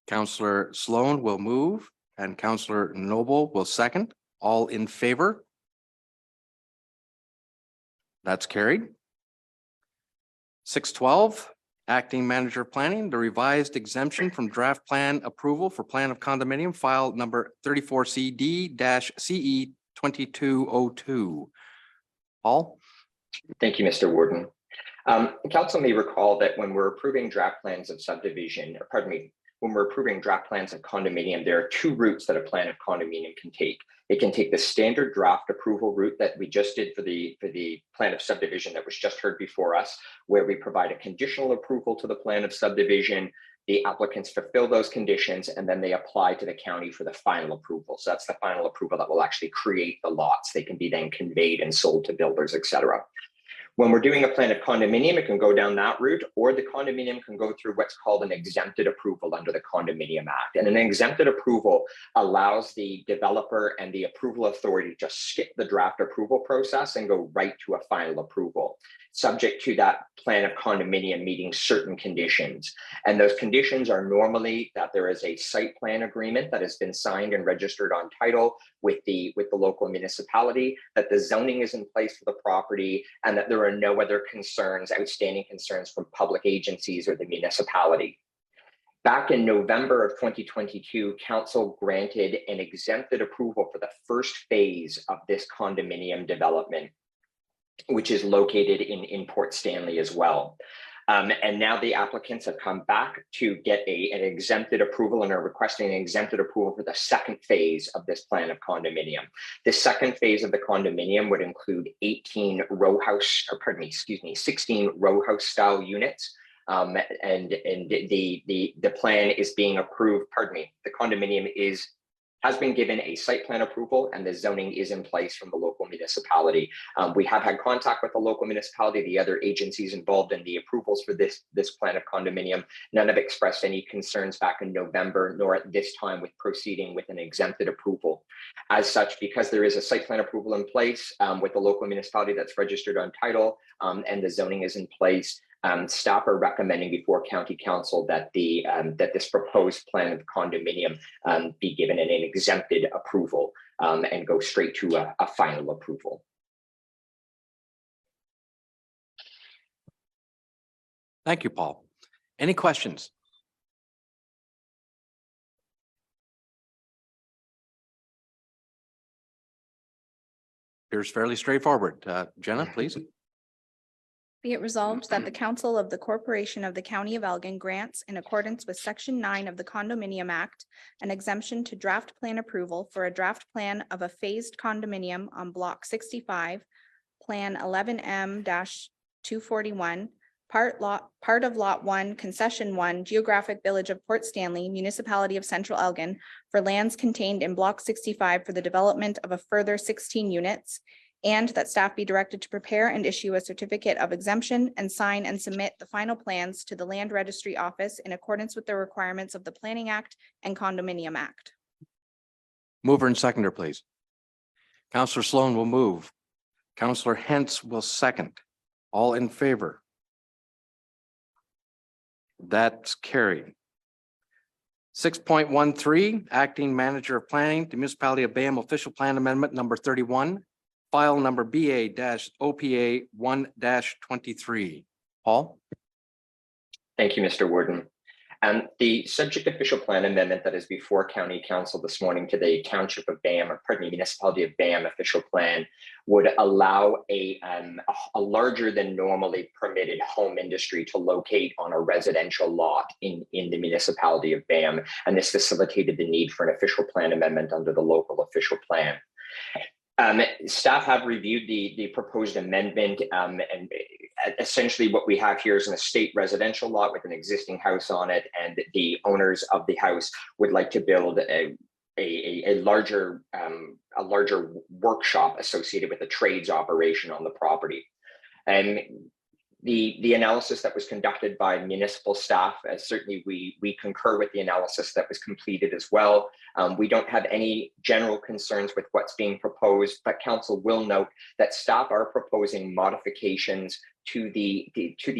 Counselor Sloan will move and Counselor Noble will second. All in favor? That's carried. 612, acting manager of planning, the revised exemption from draft plan approval for plan of condominium file number 34CD-CE 2202. Paul? Thank you, Mr. Warden. Council may recall that when we're approving draft plans of subdivision, or pardon me, when we're approving draft plans of condominium, there are 2 routes that a plan of condominium can take. It can take the standard draft approval route that we just did for the plan of subdivision that was just heard before us, where we provide a conditional approval to the plan of subdivision. The applicants fulfill those conditions and then they apply to the county for the final approval. So that's the final approval that will actually create the lots. They can be then conveyed and sold to builders, etc. When we're doing a plan of condominium, it can go down that route, or the condominium can go through what's called an exempted approval under the Condominium Act. And an exempted approval allows the developer and the approval authority to just skip the draft approval process and go right to a final approval, subject to that plan of condominium meeting certain conditions. And those conditions are normally that there is a site plan agreement that has been signed and registered on title with the local municipality, that the zoning is in place for the property, and that there are no other outstanding concerns from public agencies or the municipality. Back in November of 2022, council granted an exempted approval for the first phase of this condominium development, which is located in Port Stanley as well. And now the applicants have come back to get an exempted approval and are requesting an exempted approval for the second phase of this plan of condominium. The second phase of the condominium would include 16 row house style units. And the plan is being approved, the condominium has been given a site plan approval and the zoning is in place from the local local municipality. We have had contact with the local municipality, the other agencies involved in the approvals for this plan of condominium. None have expressed any concerns back in November, nor at this time with proceeding with an exempted approval. As such, because there is a site plan approval in place with the local municipality that's registered on title and the zoning is in place, staff are recommending before County Council that that this proposed plan of condominium be given an exempted approval and go straight to a final approval. Thank you, Paul. Any questions? Appears fairly straightforward. Jenna, please. Be it resolved that the Council of the Corporation of the County of Elgin grants, in accordance with Section 9 of the Condominium Act, an exemption to draft plan approval for a draft plan of a phased condominium on Block 65, Plan 11M-241, part of Lot 1, Concession 1, Geographic Village of Port Stanley, Municipality of Central Elgin, for lands contained in Block 65 for the development of a further 16 units, and that staff be directed to prepare and issue a certificate of exemption and sign and submit the final plans to the Land Registry Office in accordance with the requirements of the Planning Act and Condominium Act. Mover and seconder, please. Counselor Sloan will move. Counselor Hentz will second. All in favor? That's carried. 6.13, Acting Manager of Planning, the Municipality of Bayham Official Plan Amendment number 31. File number BA-OPA 1-23. Paul? Thank you, Mr. Warden. The subject official plan amendment that is before County Council this morning to the Township of Bayham, or pardon me, Municipality of Bayham official plan would allow a larger than normally permitted home industry to locate on a residential lot in the Municipality of Bayham. And this facilitated the need for an official plan amendment under the local official plan. Staff have reviewed the proposed amendment, and essentially what we have here is an estate residential lot with an existing house on it, and the owners of the house would like to build a larger workshop associated with a trades operation on the property. And the analysis that was conducted by municipal staff, certainly we concur with the analysis that was completed as well. We don't have any general concerns with what's being proposed, but council will note that staff are proposing modifications to the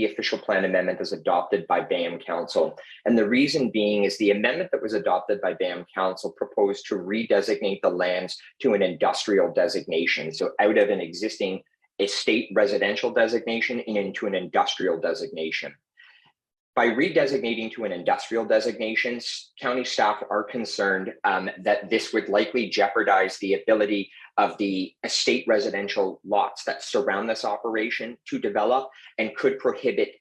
official plan amendment as adopted by Bayham Council. And the reason being is the amendment that was adopted by Bayham Council proposed to redesignate the lands to an industrial designation. So out of an existing estate residential designation and into an industrial designation. By redesignating to an industrial designation, county staff are concerned that this would likely jeopardize the ability of the estate residential lots that surround this operation to develop, and could prohibit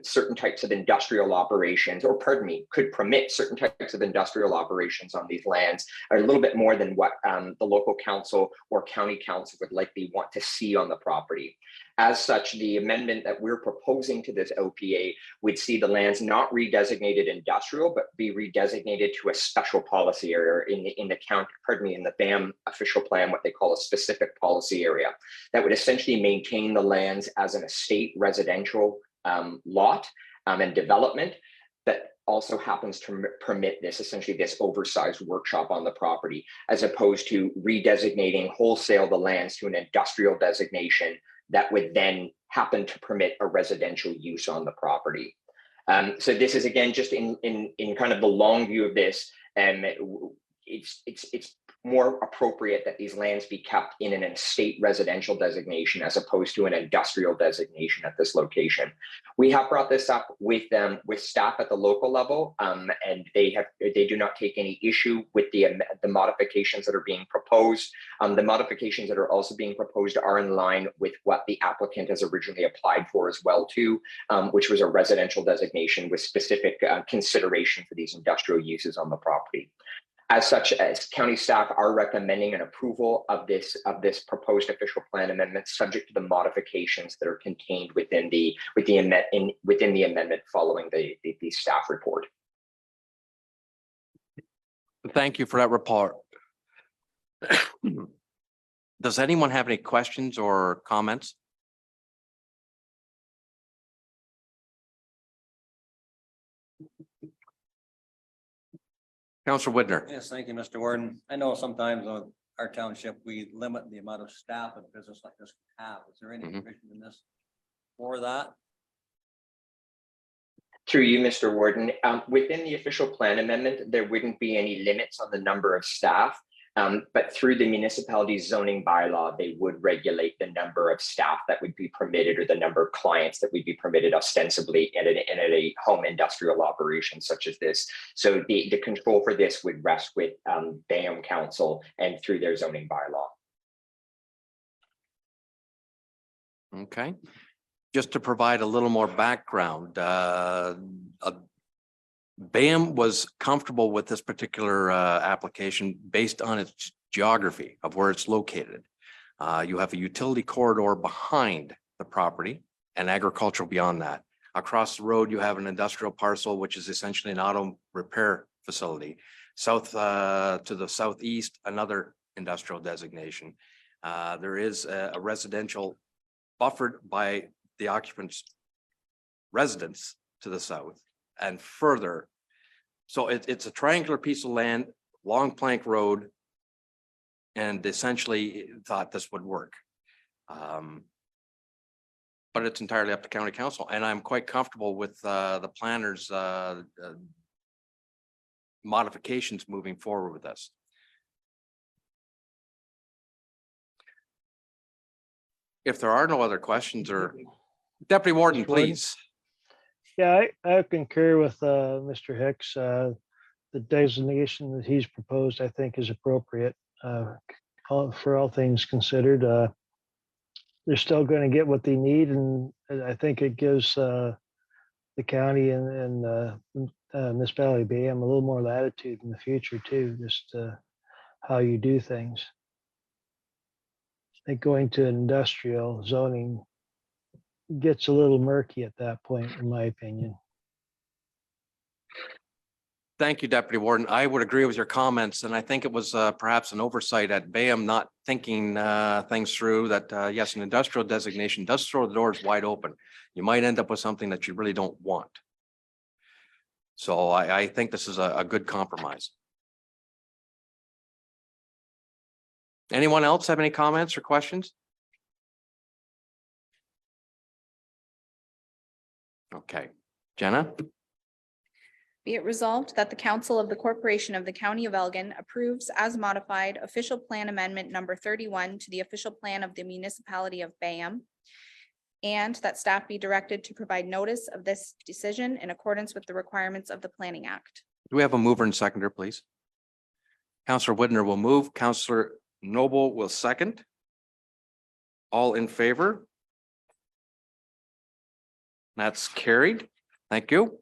certain types of industrial operations, or pardon me, could permit certain types of industrial operations on these lands, a little bit more than what the local council or county council would likely want to see on the property. As such, the amendment that we're proposing to this OPA would see the lands not redesignated industrial, but be redesignated to a special policy area in the county, pardon me, in the BAM official plan, what they call a specific policy area that would essentially maintain the lands as an estate residential lot and development that also happens to permit this, essentially this oversized workshop on the property, as opposed to redesignating wholesale the lands to an industrial designation that would then happen to permit a residential use on the property. So this is, again, just in kind of the long view of this, it's more appropriate that these lands be kept in an estate residential designation as opposed to an industrial designation at this location. We have brought this up with staff at the local level, and they do not take any issue with the modifications that are being proposed. The modifications that are also being proposed are in line with what the applicant has originally applied for as well too, which was a residential designation with specific consideration for these industrial uses on the property. As such, as county staff are recommending an approval of this proposed official plan amendment, subject to the modifications that are contained within the amendment following the staff report. Thank you for that report. The Does anyone have any questions or comments? Councillor Whitner. Yes, thank you, Mr. Warden. I know sometimes on our township, we limit the amount of staff a business like this can have. Is there any Mhm. provision in this for that? Through you, Mr. Warden, within the official plan amendment, there wouldn't be any limits on the number of staff. But through the municipality's zoning bylaw, they would regulate the number of staff that would be permitted or the number of clients that would be permitted ostensibly in a home industrial operation such as this. So the control for this would rest with BAM Council and through their zoning bylaw. Okay. Just to provide a little more background, BAM was comfortable with this particular application based on its geography of where it's located. You have a utility corridor behind the property and agricultural beyond that. Across the road, you have an industrial parcel, which is essentially an auto repair facility. South to the southeast, another industrial designation. There is a residential buffered by the occupant's residence to the south and further. So it's a triangular piece of land, long plank road, and essentially thought this would work. But it's entirely up to county council, and I'm quite comfortable with the planners modifications moving forward with this. If there are no other questions, or Deputy Warden, Mr. Warden? please. Yeah, I concur with Mr. Hicks. The designation that he's proposed, I think, is appropriate for all things considered. They're still going to get what they need, and I think it gives the county and municipality of BAM a little more latitude in the future too, just how you do things. I think going to industrial zoning gets a little murky at that point, in my opinion. Thank you, Deputy Warden. I would agree with your comments, and I think it was perhaps an oversight at BAM not thinking things through that, yes, an industrial designation does throw the doors wide open. You might end up with something that you really don't want. So I think this is a good compromise. Anyone else have any comments or questions? Okay, Jenna? Be it resolved that the Council of the Corporation of the County of Elgin approves as modified official plan amendment number 31 to the official plan of the municipality of BAM, and that staff be directed to provide notice of this decision in accordance with the requirements of the Planning Act. Do we have a mover and seconder, please? Councillor Whitner will move. Councillor Noble will second. All in favor? That's carried. Thank you.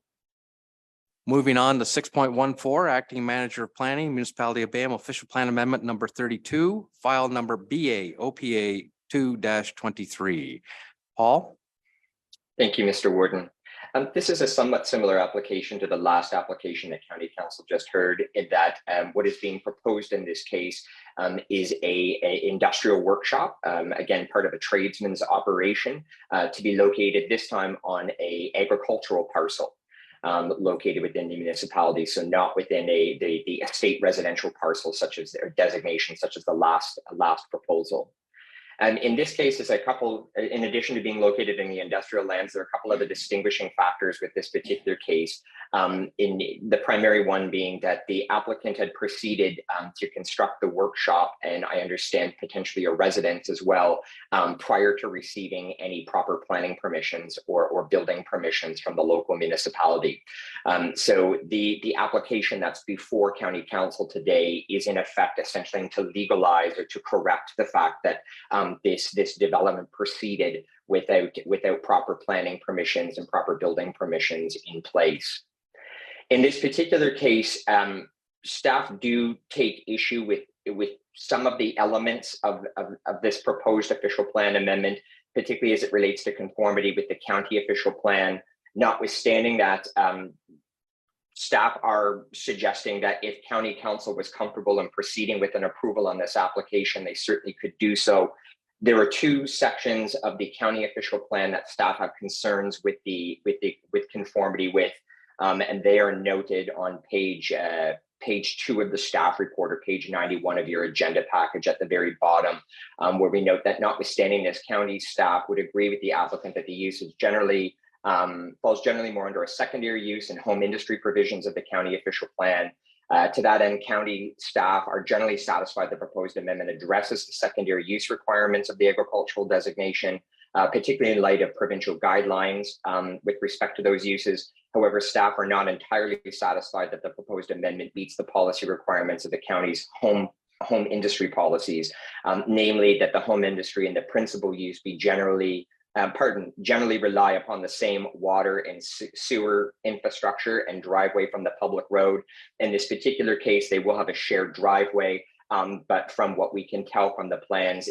Moving on to 6.14, Acting Manager of Planning, Municipality of BAM, Official Plan Amendment number 32, file number BA OPA 2-23. Paul? Thank you, Mr. Warden. This is a somewhat similar application to the last application that County Council just heard, in that what is being proposed in this case is a industrial workshop, again, part of a tradesman's operation, to be located this time on a agricultural parcel located within the municipality, so not within the estate residential parcel such as their designation, such as the last proposal. And in this case, it's a couple, in addition to being located in the industrial lands, there are a couple of the distinguishing factors with this particular case. In the primary one being that the applicant had proceeded to construct the workshop, and I understand potentially a residence as well, prior to receiving any proper planning permissions or building permissions from the local municipality. So the application that's before County Council today is in effect essentially to legalize or to correct the fact that this development proceeded without proper planning permissions and proper building permissions in place. In this particular case, staff do take issue with some of the elements of this proposed official plan amendment, particularly as it relates to conformity with the county official plan, notwithstanding that Staff are suggesting that if county council was comfortable in proceeding with an approval on this application, they certainly could do so. There are two sections of the county official plan that staff have concerns with conformity with, and they are noted on page 2 of the staff report, or page 91 of your agenda package at the very bottom, where we note that notwithstanding this, county staff would agree with the applicant that the use is generally falls generally more under a secondary use and home industry provisions of the county official plan. To that end, county staff are generally satisfied the proposed amendment addresses the secondary use requirements of the agricultural designation, particularly in light of provincial guidelines with respect to those uses. However, staff are not entirely satisfied that the proposed amendment meets the policy requirements of the county's home industry policies, namely that the home industry and the principal use be generally rely upon the same water and sewer infrastructure and driveway from the public road. In this particular case, they will have a shared driveway, but from what we can tell from the plans,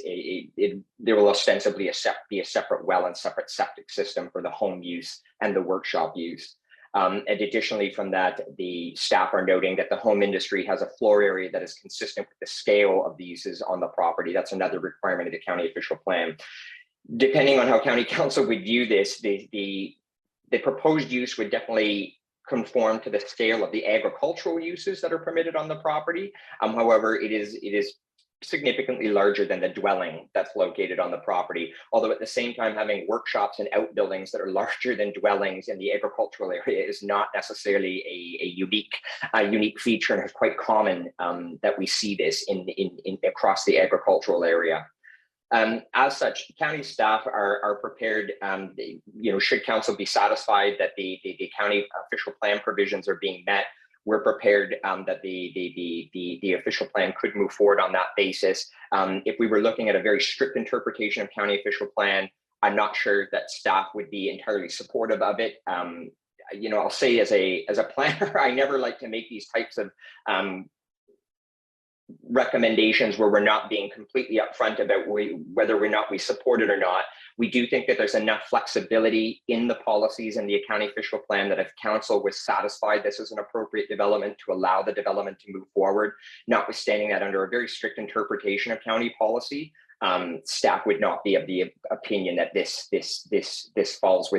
there will ostensibly be a separate well and separate septic system for the home use and the workshop use. And additionally from that, the staff are noting that the home industry has a floor area that is consistent with the scale of the uses on the property. That's another requirement of the county official plan. Depending on how county council would view this, the proposed use would definitely conform to the scale of the agricultural uses that are permitted on the property. However, it is significantly larger than the dwelling that's located on the property. Although at the same time, having workshops and outbuildings that are larger than dwellings in the agricultural area is not necessarily a unique feature, and it's quite common that we see this in across the agricultural area. As such, county staff are prepared, should council be satisfied that the county official plan provisions are being met, we're prepared that the official plan could move forward on that basis. If we were looking at a very strict interpretation of county official plan, I'm not sure that staff would be entirely supportive of it. I'll say as a planner, I never like to make these types of recommendations where we're not being completely upfront about whether or not we support it or not. We do think that there's enough flexibility in the policies and the county official plan that if council was satisfied this is an appropriate development, to allow the development to move forward, notwithstanding that under a very strict interpretation of county policy, staff would not be of the opinion that this falls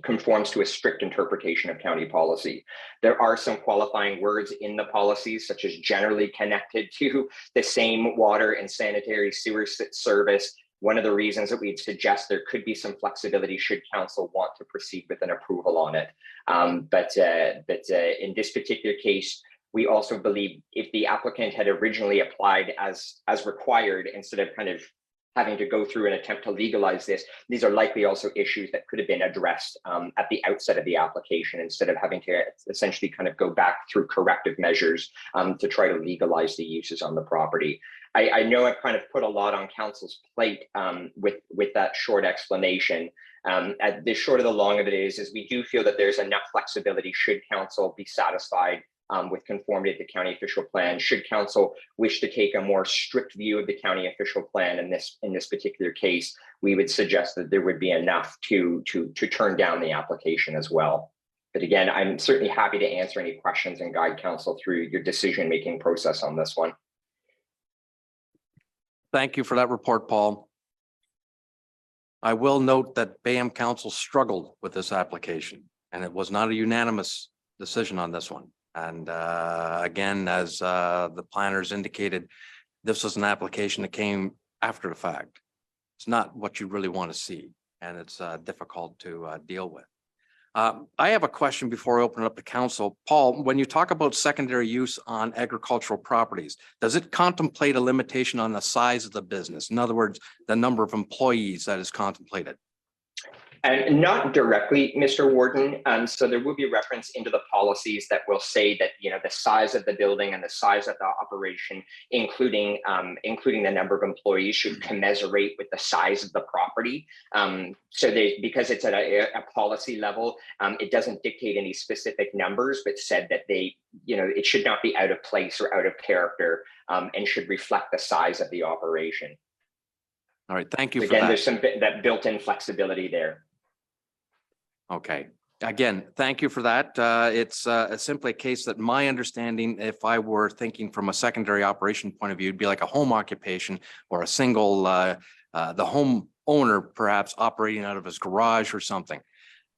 conforms to a strict interpretation of county policy. There are some qualifying words in the policies, such as generally connected to the same water and sanitary sewer service. One of the reasons that we'd suggest there could be some flexibility should council want to proceed with an approval on it. But in this particular case, we also believe if the applicant had originally applied as required, instead of kind of having to go through an attempt to legalize this, these are likely also issues that could have been addressed at the outset of the application, instead of having to essentially kind of go back through corrective measures to try to legalize the uses on the property. I know I've kind of put a lot on council's plate with that short explanation. The short of the long of it is we do feel that there's enough flexibility should council be satisfied with conformity to the county official plan. Should council wish to take a more strict view of the county official plan in this particular case, we would suggest that there would be enough to turn down the application as well. But again, I'm certainly happy to answer any questions and guide council through your decision-making process on this one. Thank you for that report, Paul. I will note that BAM council struggled with this application, and it was not a unanimous decision on this one. And again, as the planners indicated, this was an application that came after the fact. It's not what you really want to see, and it's difficult to deal with. I have a question before I open it up to council. Paul, when you talk about secondary use on agricultural properties, does it contemplate a limitation on the size of the business? In other words, the number of employees that is contemplated? And not directly, Mr. Warden. So there will be reference into the policies that will say that, the size of the building and the size of the operation, including the number of employees, should commensurate with the size of the property. Because it's at a policy level, it doesn't dictate any specific numbers, but said that it should not be out of place or out of character, and should reflect the size of the operation. All right, thank you for Again, that. there's some that built-in flexibility there. Okay, Again, thank you for that. It's simply a case that my understanding, if I were thinking from a secondary operation point of view, it'd be like a home occupation or a single, the home owner perhaps operating out of his garage or something.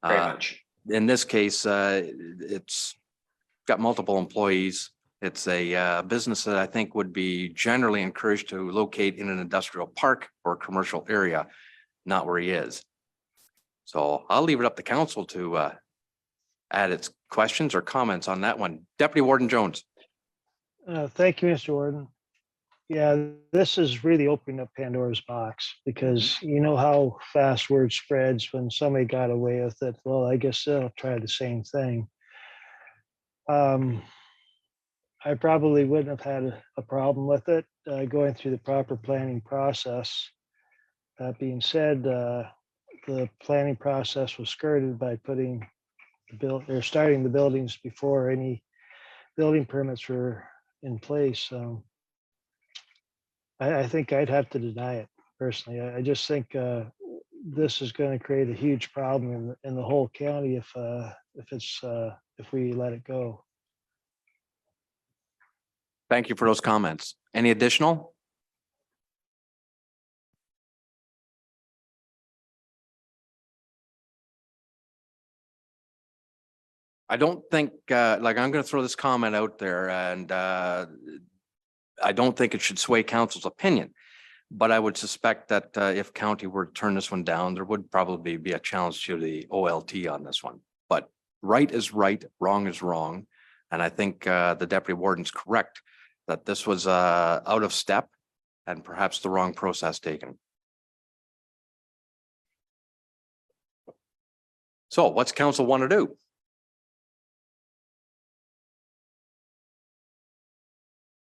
Very much. In this case, it's got multiple employees. It's a business that I think would be generally encouraged to locate in an industrial park or commercial area, not where he is. So I'll leave it up to council to add its questions or comments on that one. Deputy Warden Jones. Thank you, Mr. Warden. Yeah, this is really opening up Pandora's box because you know how fast word spreads when somebody got away with it. Well, I guess they'll try the same thing. I probably wouldn't have had a problem with it going through the proper planning process. That being said, the planning process was skirted by putting starting the buildings before any building permits were in place. So I think I'd have to deny it personally. I just think this is going to create a huge problem in the whole county if we let it go. Thank you for those comments. Any additional? I don't think, like, I'm going to throw this comment out there and I don't think it should sway council's opinion. But I would suspect that if county were to turn this one down, there would probably be a challenge to the OLT on this one. But right is right, wrong is wrong. And I think the deputy warden's correct that this was out of step and perhaps the wrong process taken. So what's council want to do?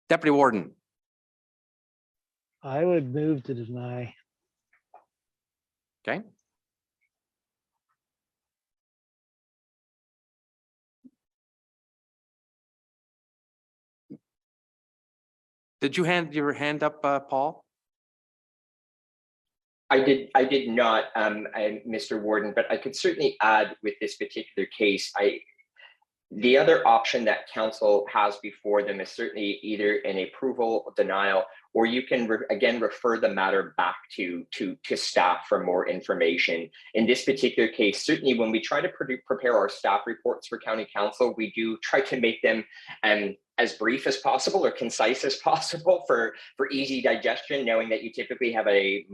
Deputy Warden. I would move to deny. Okay. Did you hand your hand up, Paul? I did not, Mr. Warden, but I could certainly add with this particular case, the other option that council has before them is certainly either an approval, denial, or you can again refer the matter back to staff for more information. In this particular case, certainly when we try to prepare our staff reports for county council, we do try to make them as brief as possible or concise as possible for easy digestion, knowing that you typically have a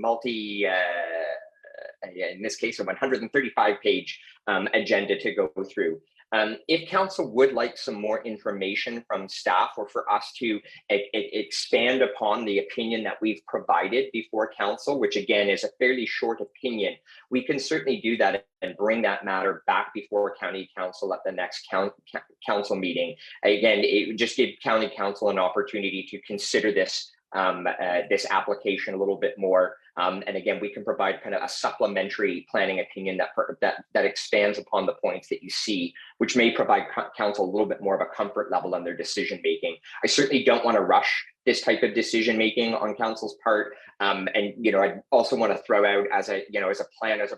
in this case, a 135-page agenda to go through. If council would like some more information from staff or for us to expand upon the opinion that we've provided before council, which again is a fairly short opinion, we can certainly do that and bring that matter back before county council at the next council meeting. Again, it would just give county council an opportunity to consider this this application a little bit more. And again, we can provide kind of a supplementary planning opinion that expands upon the points that you see, which may provide council a little bit more of a comfort level in their decision making. I certainly don't want to rush this type of decision making on council's part. And I also want to throw out as a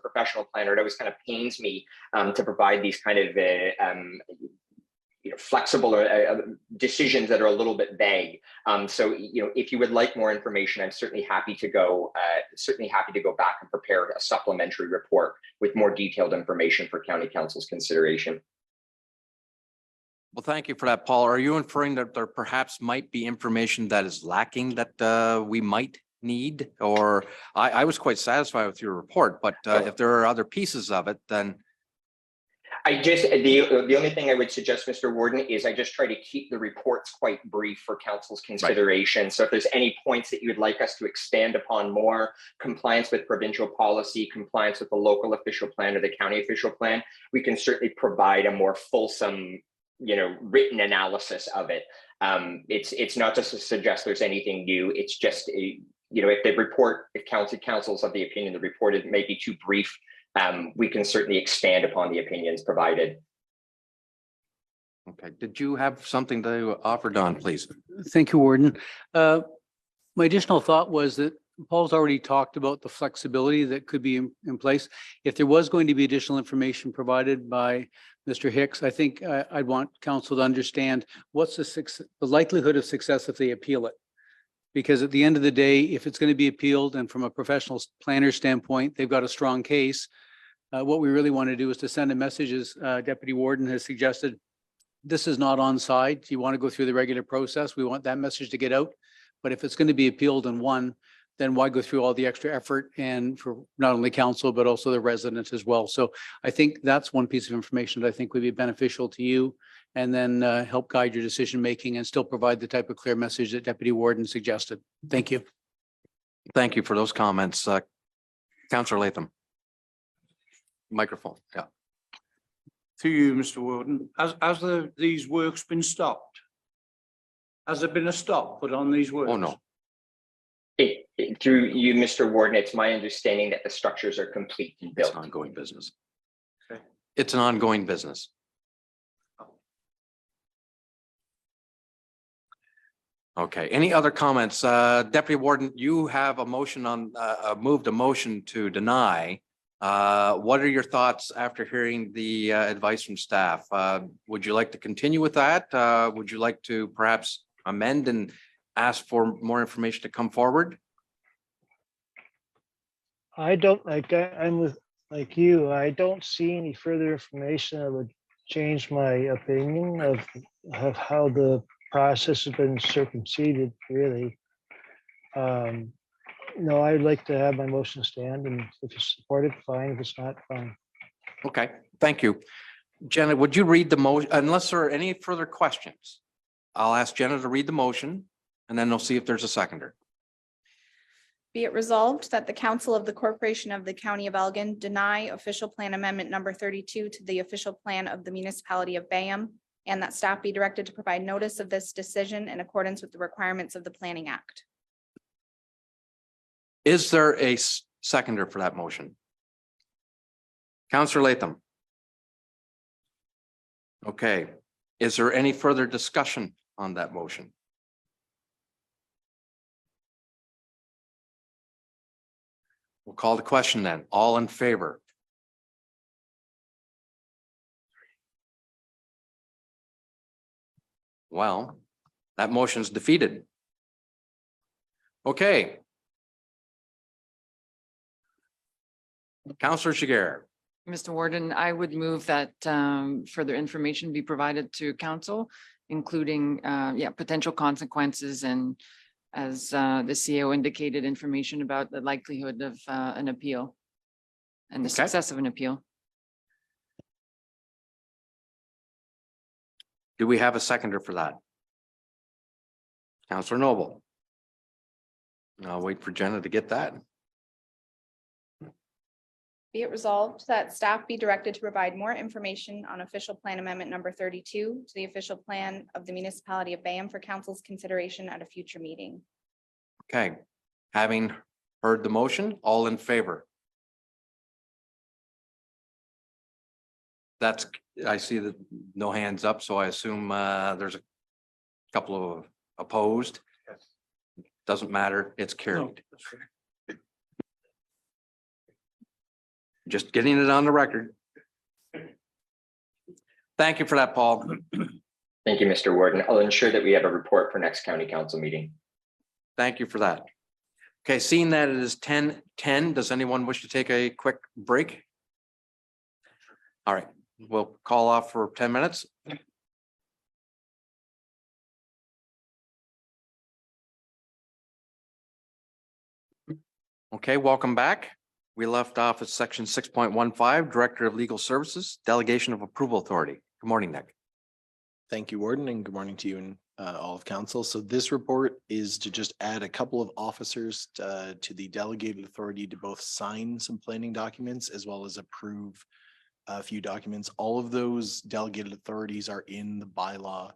professional planner, it always kind of pains me to provide these kind of flexible decisions that are a little bit vague. So if you would like more information, I'm certainly happy to go back and prepare a supplementary report with more detailed information for county council's consideration. Well, thank you for that, Paul. Are you inferring that there perhaps might be information that is lacking that we might need? Or I was quite satisfied with your report, but if there are other pieces of it, then the only thing I would suggest, Mr. Warden, is I just try to keep the reports quite brief for council's consideration. Right. So if there's any points that you'd like us to expand upon more, compliance with provincial policy, compliance with the local official plan or the county official plan, we can certainly provide a more fulsome, written analysis of it. It's not just to suggest there's anything new. It's just, if council's of the opinion the report may be too brief, we can certainly expand upon the opinions provided. Okay. Did you have something to offer, Don, please? Thank you, Warden. My additional thought was that Paul's already talked about the flexibility that could be in place. If there was going to be additional information provided by Mr. Hicks, I think I'd want council to understand what's the likelihood of success if they appeal it. Because at the end of the day, if it's going to be appealed and from a professional planner standpoint, they've got a strong case. What we really want to do is to send a message, as Deputy Warden has suggested. This is not on side. You want to go through the regular process. We want that message to get out. But if it's going to be appealed and won, then why go through all the extra effort and for not only council, but also the residents as well. So I think that's one piece of information that I think would be beneficial to you and then help guide your decision making and still provide the type of clear message that Deputy Warden suggested. Thank you. Thank you for those comments. Councillor Latham. Microphone, yeah. To you, Mr. Warden, has these works been stopped? Has there been a stop put on these works? Oh, no. Through you, Mr. Warden, it's my understanding that the structures are complete and It's built. an ongoing business. Okay. It's an ongoing business. Okay, any other comments? Deputy Warden, you have a motion on, moved a motion to deny. What are your thoughts after hearing the advice from staff? Would you like to continue with that? Would you like to perhaps amend and ask for more information to come forward? I don't I'm with like you. I don't see any further information that would change my opinion of how the process has been circumvented, really. No, I'd like to have my motion stand, and if it's supported, fine. If it's not, fine. Okay, thank you. Jenna, would you read the motion, unless there are any further questions? I'll ask Jenna to read the motion and then we'll see if there's a seconder. Be it resolved that the Council of the Corporation of the County of Elgin deny official plan amendment number 32 to the official plan of the municipality of Bayham, and that staff be directed to provide notice of this decision in accordance with the requirements of the Planning Act. Is there a seconder for that motion? Councillor Latham. Okay, is there any further discussion on that motion? We'll call the question then. All in favor? Well, that motion's defeated. Okay. Councillor Jiguer. Mr. Warden, I would move that further information be provided to council, including potential consequences and, as the CEO indicated, information about the likelihood of an appeal and the success of an appeal. Do we have a seconder for that? Councillor Noble. I'll wait for Jenna to get that. Be it resolved that staff be directed to provide more information on official plan amendment number 32 to the official plan of the municipality of Bayham for council's consideration at a future meeting. Okay, having heard the motion, all in favor? That's, I see that no hands up, so I assume there's a couple of opposed. Doesn't matter, it's carried. Just getting it on the record. Thank you for that, Paul. Thank you, Mr. Warden. I'll ensure that we have a report for next county council meeting. Thank you for that. Okay, seeing that it is 10:10, does anyone wish to take a quick break? All right, we'll call off for 10 minutes. Okay, welcome back. We left off at section 6.15, Director of Legal Services, Delegation of Approval Authority. Good morning, Nick. Thank you, Warden, and good morning to you and all of council. So this report is to just add a couple of officers to the delegated authority to both sign some planning documents as well as approve a few documents. All of those delegated authorities are in the bylaw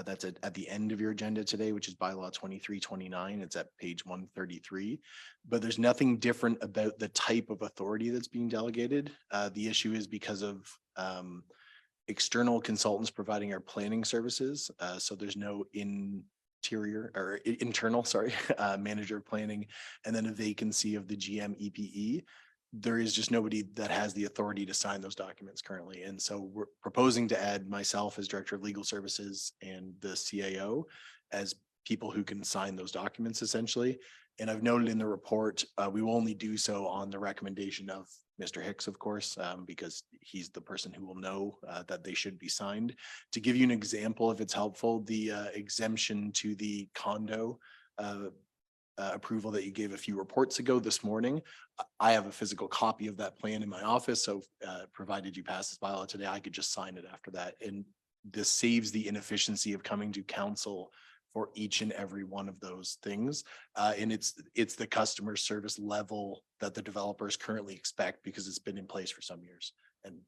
that's at the end of your agenda today, which is bylaw 2329. It's at page 133. But there's nothing different about the type of authority that's being delegated. The issue is because of external consultants providing our planning services. So there's no interior or internal, sorry, manager of planning, and then a vacancy of the GM EPE. There is just nobody that has the authority to sign those documents currently. And so we're proposing to add myself as Director of Legal Services and the CAO as people who can sign those documents essentially. And I've noted in the report, we will only do so on the recommendation of Mr. Hicks, of course, because he's the person who will know that they should be signed. To give you an example, if it's helpful, the exemption to the condo approval that you gave a few reports ago this morning. I have a physical copy of that plan in my office, so provided you pass this bylaw today, I could just sign it after that. And this saves the inefficiency of coming to council for each and every one of those things. And it's the customer service level that the developers currently expect because it's been in place for some years. And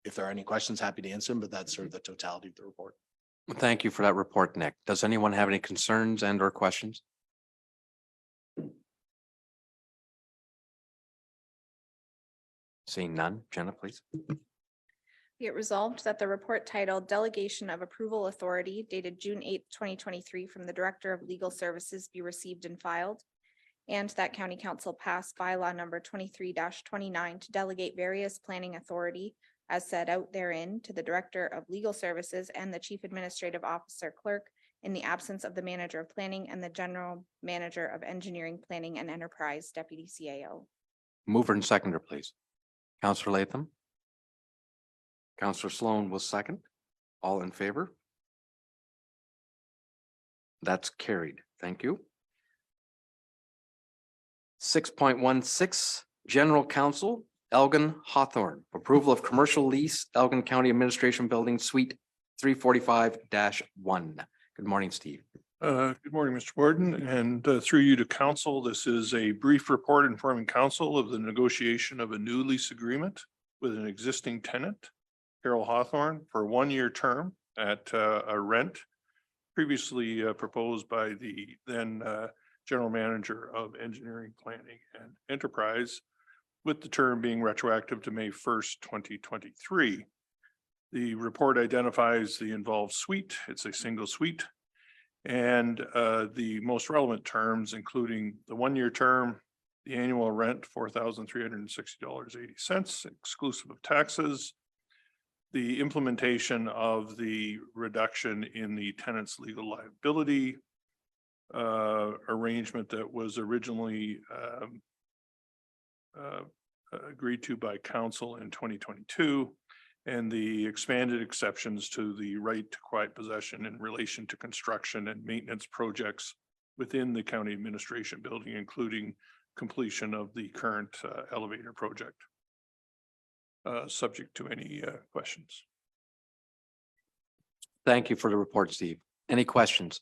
if there are any questions, happy to answer them, but that's sort of the totality of the report. Thank you for that report, Nick. Does anyone have any concerns and or questions? Seeing none, Jenna, please. Be it resolved that the report titled Delegation of Approval Authority dated June 8th, 2023 from the Director of Legal Services be received and filed, and that County Council pass bylaw number 23-29 to delegate various planning authority as set out therein to the Director of Legal Services and the Chief Administrative Officer Clerk in the absence of the Manager of Planning and the General Manager of Engineering, Planning and Enterprise, Deputy CAO. Mover and seconder, please. Counselor Latham. Counselor Sloan will second. All in favor? That's carried. Thank you. 6.16, General Counsel, Elgin Hawthorne. Approval of commercial lease, Elgin County Administration Building, Suite 345-1. Good morning, Steve. Good morning, Mr. Warden, and through you to council, this is a brief report informing council of the negotiation of a new lease agreement with an existing tenant, Carol Hawthorne, for a one-year term at a rent previously proposed by the then General Manager of Engineering, Planning and Enterprise, with the term being retroactive to May 1st, 2023. The report identifies the involved suite. It's a single suite. And the most relevant terms, including the one-year term, the annual rent, $4,360.80, exclusive of taxes, the implementation of the reduction in the tenant's legal liability arrangement that was originally agreed to by council in 2022, and the expanded exceptions to the right to quiet possession in relation to construction and maintenance projects within the county administration building, including completion of the current elevator project. Subject to any questions. Thank you for the report, Steve. Any questions?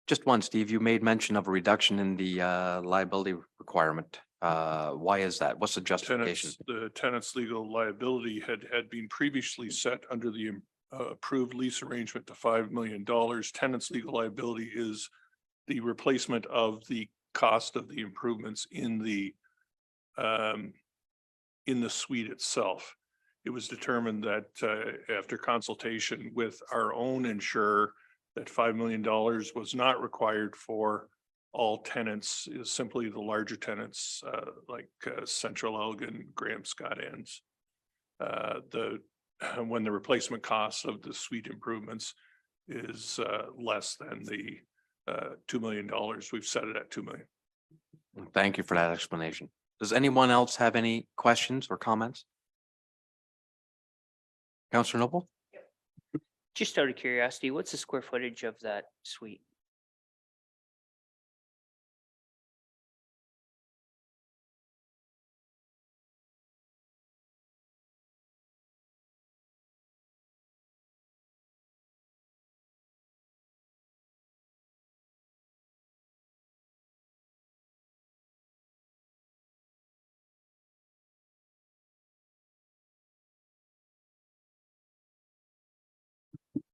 Just one, Steve. You made mention of a reduction in the liability requirement. Why is that? What's the justification? The tenant's legal liability had been previously set under the approved lease arrangement to $5 million. Tenant's legal liability is the replacement of the cost of the improvements in the suite itself. It was determined that after consultation with our own insurer, that $5 million was not required for all tenants, is simply the larger tenants like Central Elgin, Graham Scott Ends. When the replacement cost of the suite improvements is less than the $2 million, we've set it at $2 million. Thank you for that explanation. Does anyone else have any questions or comments? Councilor Noble? Just out of curiosity, what's the square footage of that suite?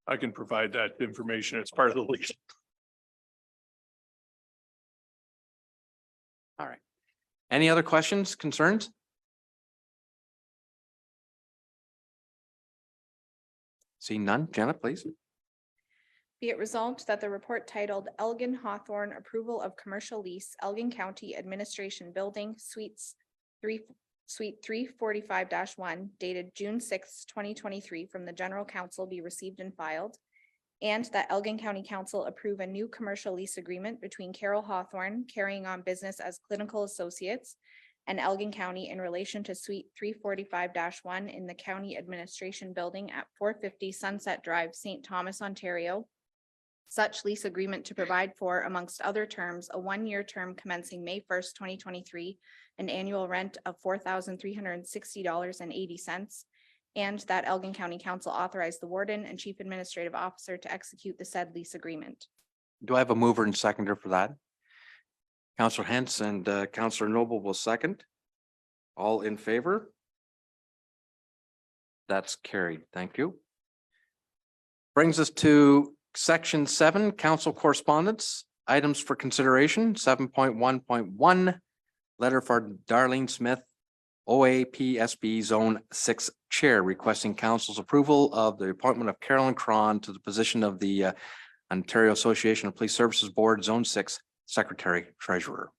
I can provide that information as part of the lease. All right. Any other questions, concerns? Seeing none, Jenna, please. Be it resolved that the report titled Elgin Hawthorne Approval of Commercial Lease, Elgin County Administration Building, Suite 345-1, dated June 6, 2023, from the General Counsel be received and filed. And that Elgin County Council approve a new commercial lease agreement between Carol Hawthorne, carrying on business as clinical associates, and Elgin County in relation to Suite 345-1 in the County Administration Building at 450 Sunset Drive, St. Thomas, Ontario. Such lease agreement to provide for, amongst other terms, a one-year term commencing May 1st, 2023, an annual rent of $4,360.80, and that Elgin County Council authorize the warden and chief administrative officer to execute the said lease agreement. Do I have a mover and seconder for that? Counselor Hentz and Counselor Noble will second. All in favor? That's carried. Thank you. Brings us to Section 7, Council Correspondence, Items for Consideration, 7.1.1, Letter for Darlene Smith, OAPSB Zone 6 Chair, requesting Council's approval of the appointment of Carolyn Cron to the position of the Ontario Association of Police Services Board Zone 6 Secretary Treasurer.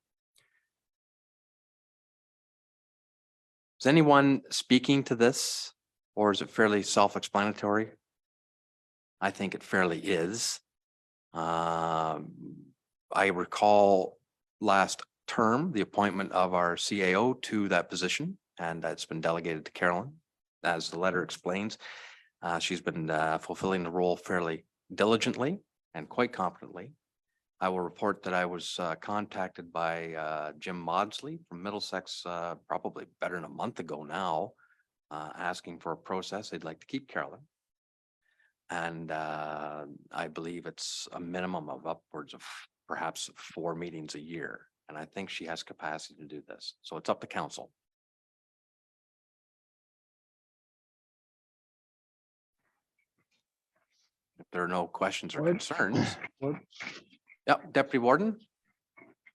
Is anyone speaking to this, or is it fairly self-explanatory? I think it fairly is. I recall last term, the appointment of our CAO to that position, and that's been delegated to Carolyn. As the letter explains, she's been fulfilling the role fairly diligently and quite competently. I will report that I was contacted by Jim Maudsley from Middlesex, probably better than a month ago now, asking for a process. They'd like to keep Carolyn. And I believe it's a minimum of upwards of perhaps 4 meetings a year. And I think she has capacity to do this. So it's up to council. If there are no questions or concerns. Yep, Deputy Warden.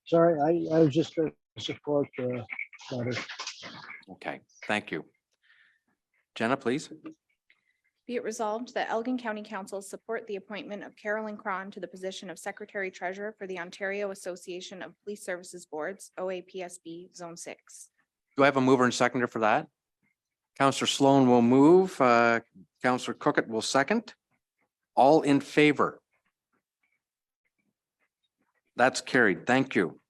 Sorry, I was just going to support the letter. Okay, thank you. Jenna, please. Be it resolved that Elgin County Council support the appointment of Carolyn Cron to the position of Secretary Treasurer for the Ontario Association of Police Services Boards, OAPSB Zone 6. Do I have a mover and seconder for that? Councillor Sloan will move. Councillor Cookett will second. All in favor? That's carried. Thank you.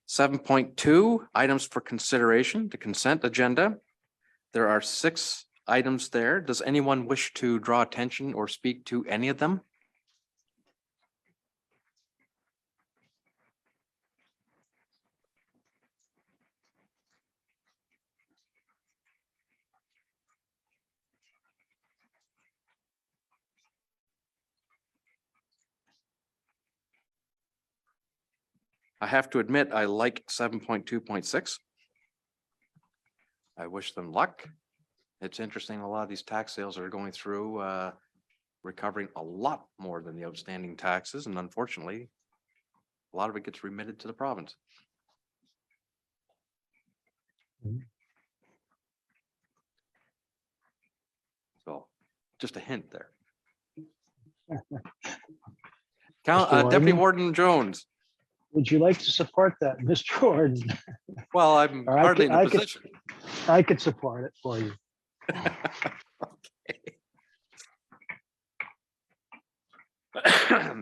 7.2, items for consideration, the consent agenda. There are 6 items there. Does anyone wish to draw attention or speak to any of them? I have to admit, I like 7.2.6. I wish them luck. It's interesting, a lot of these tax sales are going through, recovering a lot more than the outstanding taxes, and unfortunately, a lot of it gets remitted to the province. So, just a hint there. Deputy Warden Jones. Would you like to support that, Mr. Warden? Well, I'm hardly in a position. I could support it for you.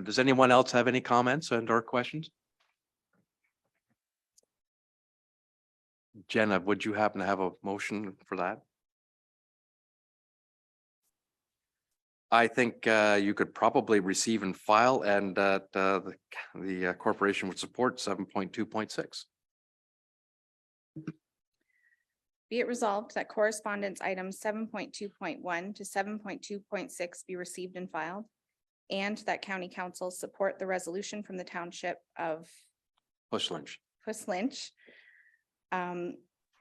Does anyone else have any comments and or questions? Jenna, would you happen to have a motion for that? I think you could probably receive and file, and that the corporation would support 7.2.6. Be it resolved that correspondence items 7.2.1 to 7.2.6 be received and filed, and that county council support the resolution from the township of Push Lynch.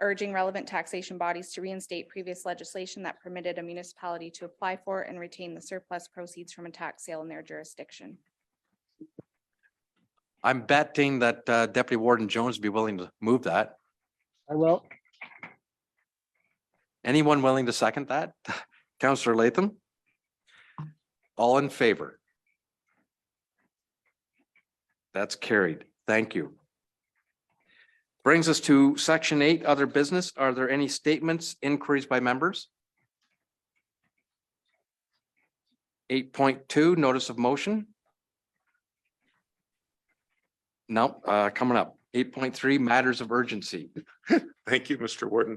Urging relevant taxation bodies to reinstate previous legislation that permitted a municipality to apply for and retain the surplus proceeds from a tax sale in their jurisdiction. I'm betting that Deputy Warden Jones would be willing to move that. I will. Anyone willing to second that? Councillor Latham? All in favor? That's carried. Thank you. Brings us to section 8, other business. Are there any statements, inquiries by members? 8.2, notice of motion. No, coming up. 8.3, matters of urgency. Thank you, Mr. Warden.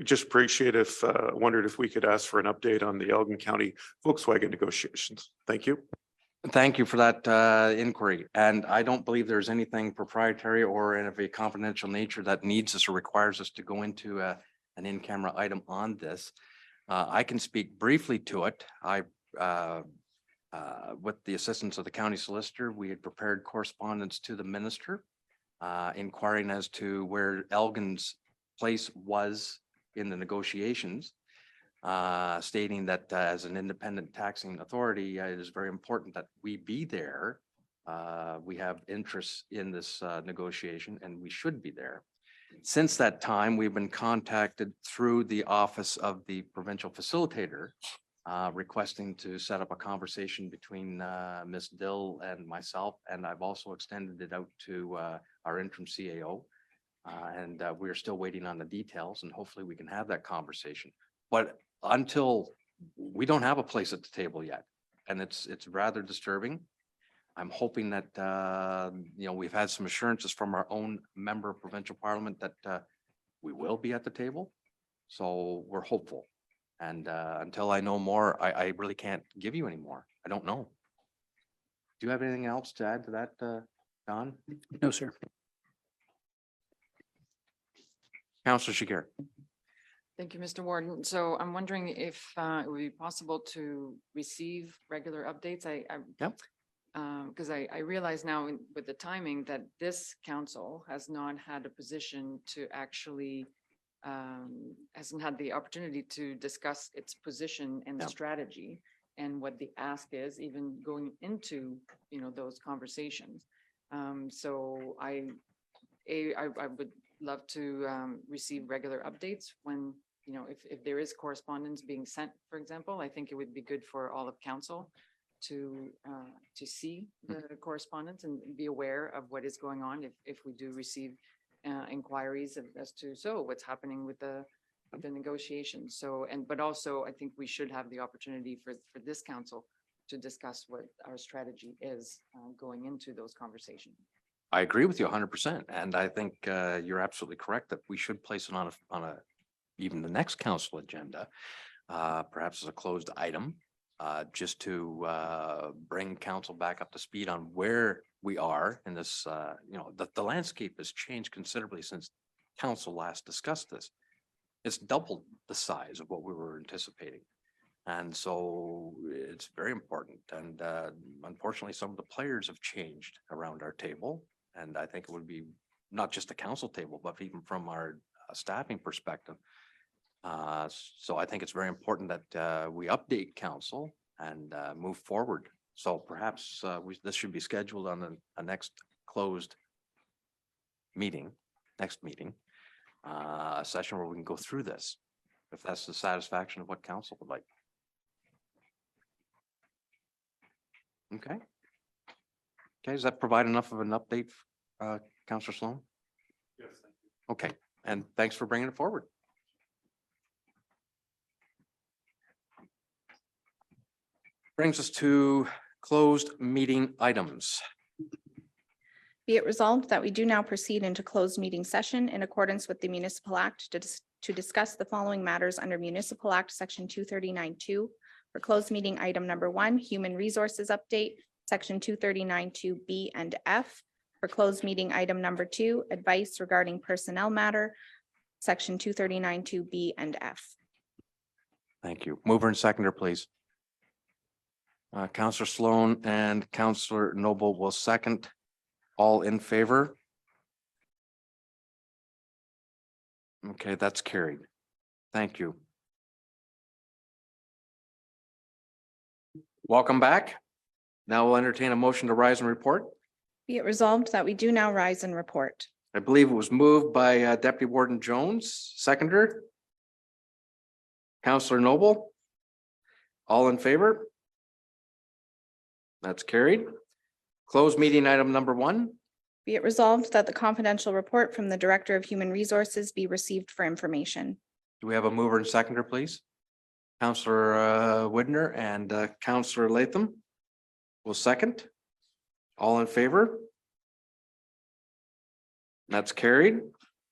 Just appreciate if, wondered if we could ask for an update on the Elgin County Volkswagen negotiations. Thank you. Thank you for that inquiry. And I don't believe there's anything proprietary or of a confidential nature that needs us or requires us to go into an in-camera item on this. I can speak briefly to it. With the assistance of the county solicitor, we had prepared correspondence to the minister inquiring as to where Elgin's place was in the negotiations, stating that as an independent taxing authority, it is very important that we be there. We have interests in this negotiation and we should be there. Since that time, we've been contacted through the office of the provincial facilitator, requesting to set up a conversation between Ms. Dill and myself, and I've also extended it out to our interim CAO. And we're still waiting on the details, and hopefully we can have that conversation. But until we don't have a place at the table yet, and it's rather disturbing. I'm hoping that we've had some assurances from our own member of provincial parliament that we will be at the table. So we're hopeful. And until I know more, I really can't give you any more. I don't know. Do you have anything else to add to that, Don? No, sir. Councillor Shakir. Thank you, Mr. Warden. So I'm wondering if it would be possible to receive regular updates. Yep. Because I realize now with the timing that this council has not had a position to actually hasn't had the opportunity to discuss its position and Yep. strategy and what the ask is, even going into, those conversations. So I would love to receive regular updates when, if there is correspondence being sent, for example. I think it would be good for all of council to see the correspondence and be aware of what is going on if we do receive inquiries as to what's happening with the negotiations. But also I think we should have the opportunity for this council to discuss what our strategy is going into those conversations. I agree with you 100%. And I think you're absolutely correct that we should place it on even the next council agenda, perhaps as a closed item, just to bring council back up to speed on where we are in this. The landscape has changed considerably since council last discussed this. It's doubled the size of what we were anticipating. And so it's very important. And unfortunately, some of the players have changed around our table. And I think it would be not just the council table, but even from our staffing perspective. So I think it's very important that we update council and move forward. So perhaps this should be scheduled on a next closed meeting, a session where we can go through this, if that's the satisfaction of what council would like. Okay. Okay, does that provide enough of an update, Councillor Sloan? Yes, thank you. Okay, and thanks for bringing it forward. Brings us to closed meeting items. Be it resolved that we do now proceed into closed meeting session in accordance with the Municipal Act to discuss the following matters under Municipal Act Section 239(2). For closed meeting item number 1, Human Resources Update, Section 239(2)B and F. For closed meeting item number 2, Advice regarding Personnel Matter, Section 239(2)B and F. Thank you. Mover and seconder, please. Councillor Sloan and Councillor Noble will second. All in favor? Okay, that's carried. Thank you. Welcome back. Now we'll entertain a motion to rise and report. Be it resolved that we do now rise and report. I believe it was moved by Deputy Warden Jones, seconder. Councillor Noble. All in favor? That's carried. Closed meeting item number 1. Be it resolved that the confidential report from the Director of Human Resources be received for information. Do we have a mover and seconder, please? Counselor Widner and Counselor Latham will second. All in favor? That's carried.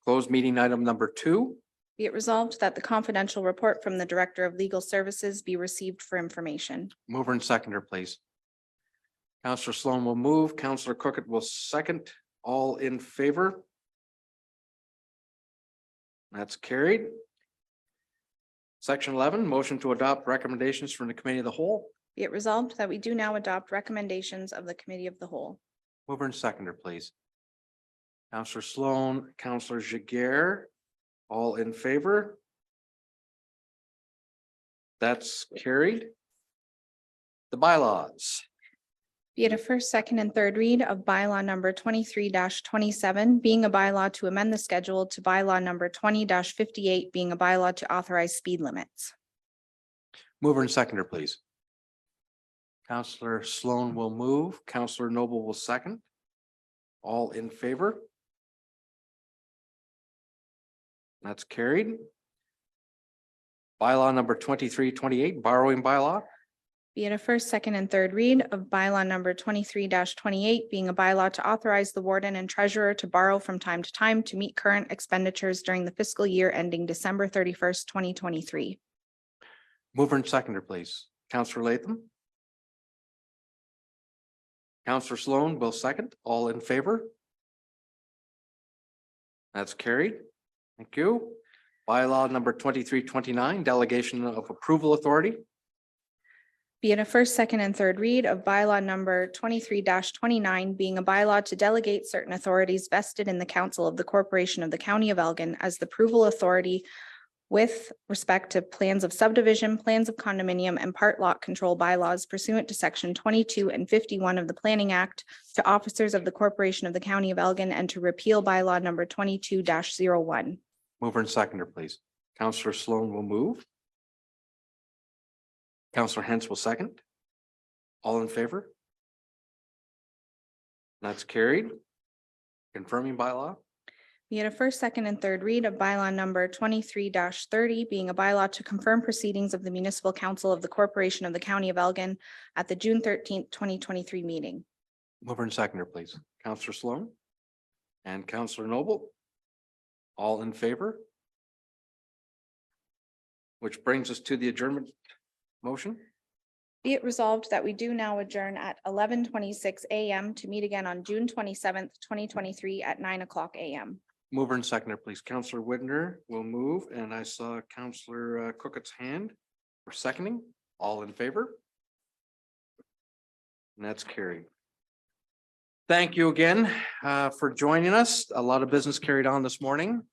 Closed meeting item number 2. Be it resolved that the confidential report from the Director of Legal Services be received for information. Mover and seconder, please. Counselor Sloan will move. Counselor Cookett will second. All in favor? That's carried. Section 11, motion to adopt recommendations from the Committee of the Whole. Be it resolved that we do now adopt recommendations of the Committee of the Whole. Mover and seconder, please. Counselor Sloan, Counselor Jiguer, all in favor? That's carried. The bylaws. Be it a first, second, and third read of bylaw number 23-27, being a bylaw to amend the schedule to bylaw number 20-58, being a bylaw to authorize speed limits. Mover and seconder, please. Counselor Sloan will move. Counselor Noble will second. All in favor? That's carried. Bylaw number 23-28, borrowing bylaw. Be it a first, second, and third read of bylaw number 23-28, being a bylaw to authorize the warden and treasurer to borrow from time to time to meet current expenditures during the fiscal year ending December 31st, 2023. Mover and seconder, please. Counselor Latham. Counselor Sloan will second. All in favor? That's carried. Thank you. Bylaw number 23-29, delegation of approval authority. Be it a first, second, and third read of bylaw number 23-29, being a bylaw to delegate certain authorities vested in the council of the corporation of the county of Elgin as the approval authority with respect to plans of subdivision, plans of condominium, and part lot control bylaws pursuant to section 22 and 51 of the Planning Act to officers of the corporation of the county of Elgin and to repeal bylaw number 22-01. Mover and seconder, please. Counselor Sloan will move. Counselor Hens will second. All in favor? That's carried. Confirming bylaw. Be it a first, second, and third read of bylaw number 23-30, being a bylaw to confirm proceedings of the municipal council of the corporation of the county of Elgin at the June 13th, 2023 meeting. Mover and seconder, please. Counselor Sloan and Counselor Noble. All in favor? Which brings us to the adjournment motion. Be it resolved that we do now adjourn at 11:26 a.m. to meet again on June 27th, 2023 at 9:00 a.m. Mover and seconder, please. Counselor Widner will move, and I saw Counselor Cookett's hand for seconding. All in favor? And that's carried. Thank you again for joining us. A lot of business carried on this morning.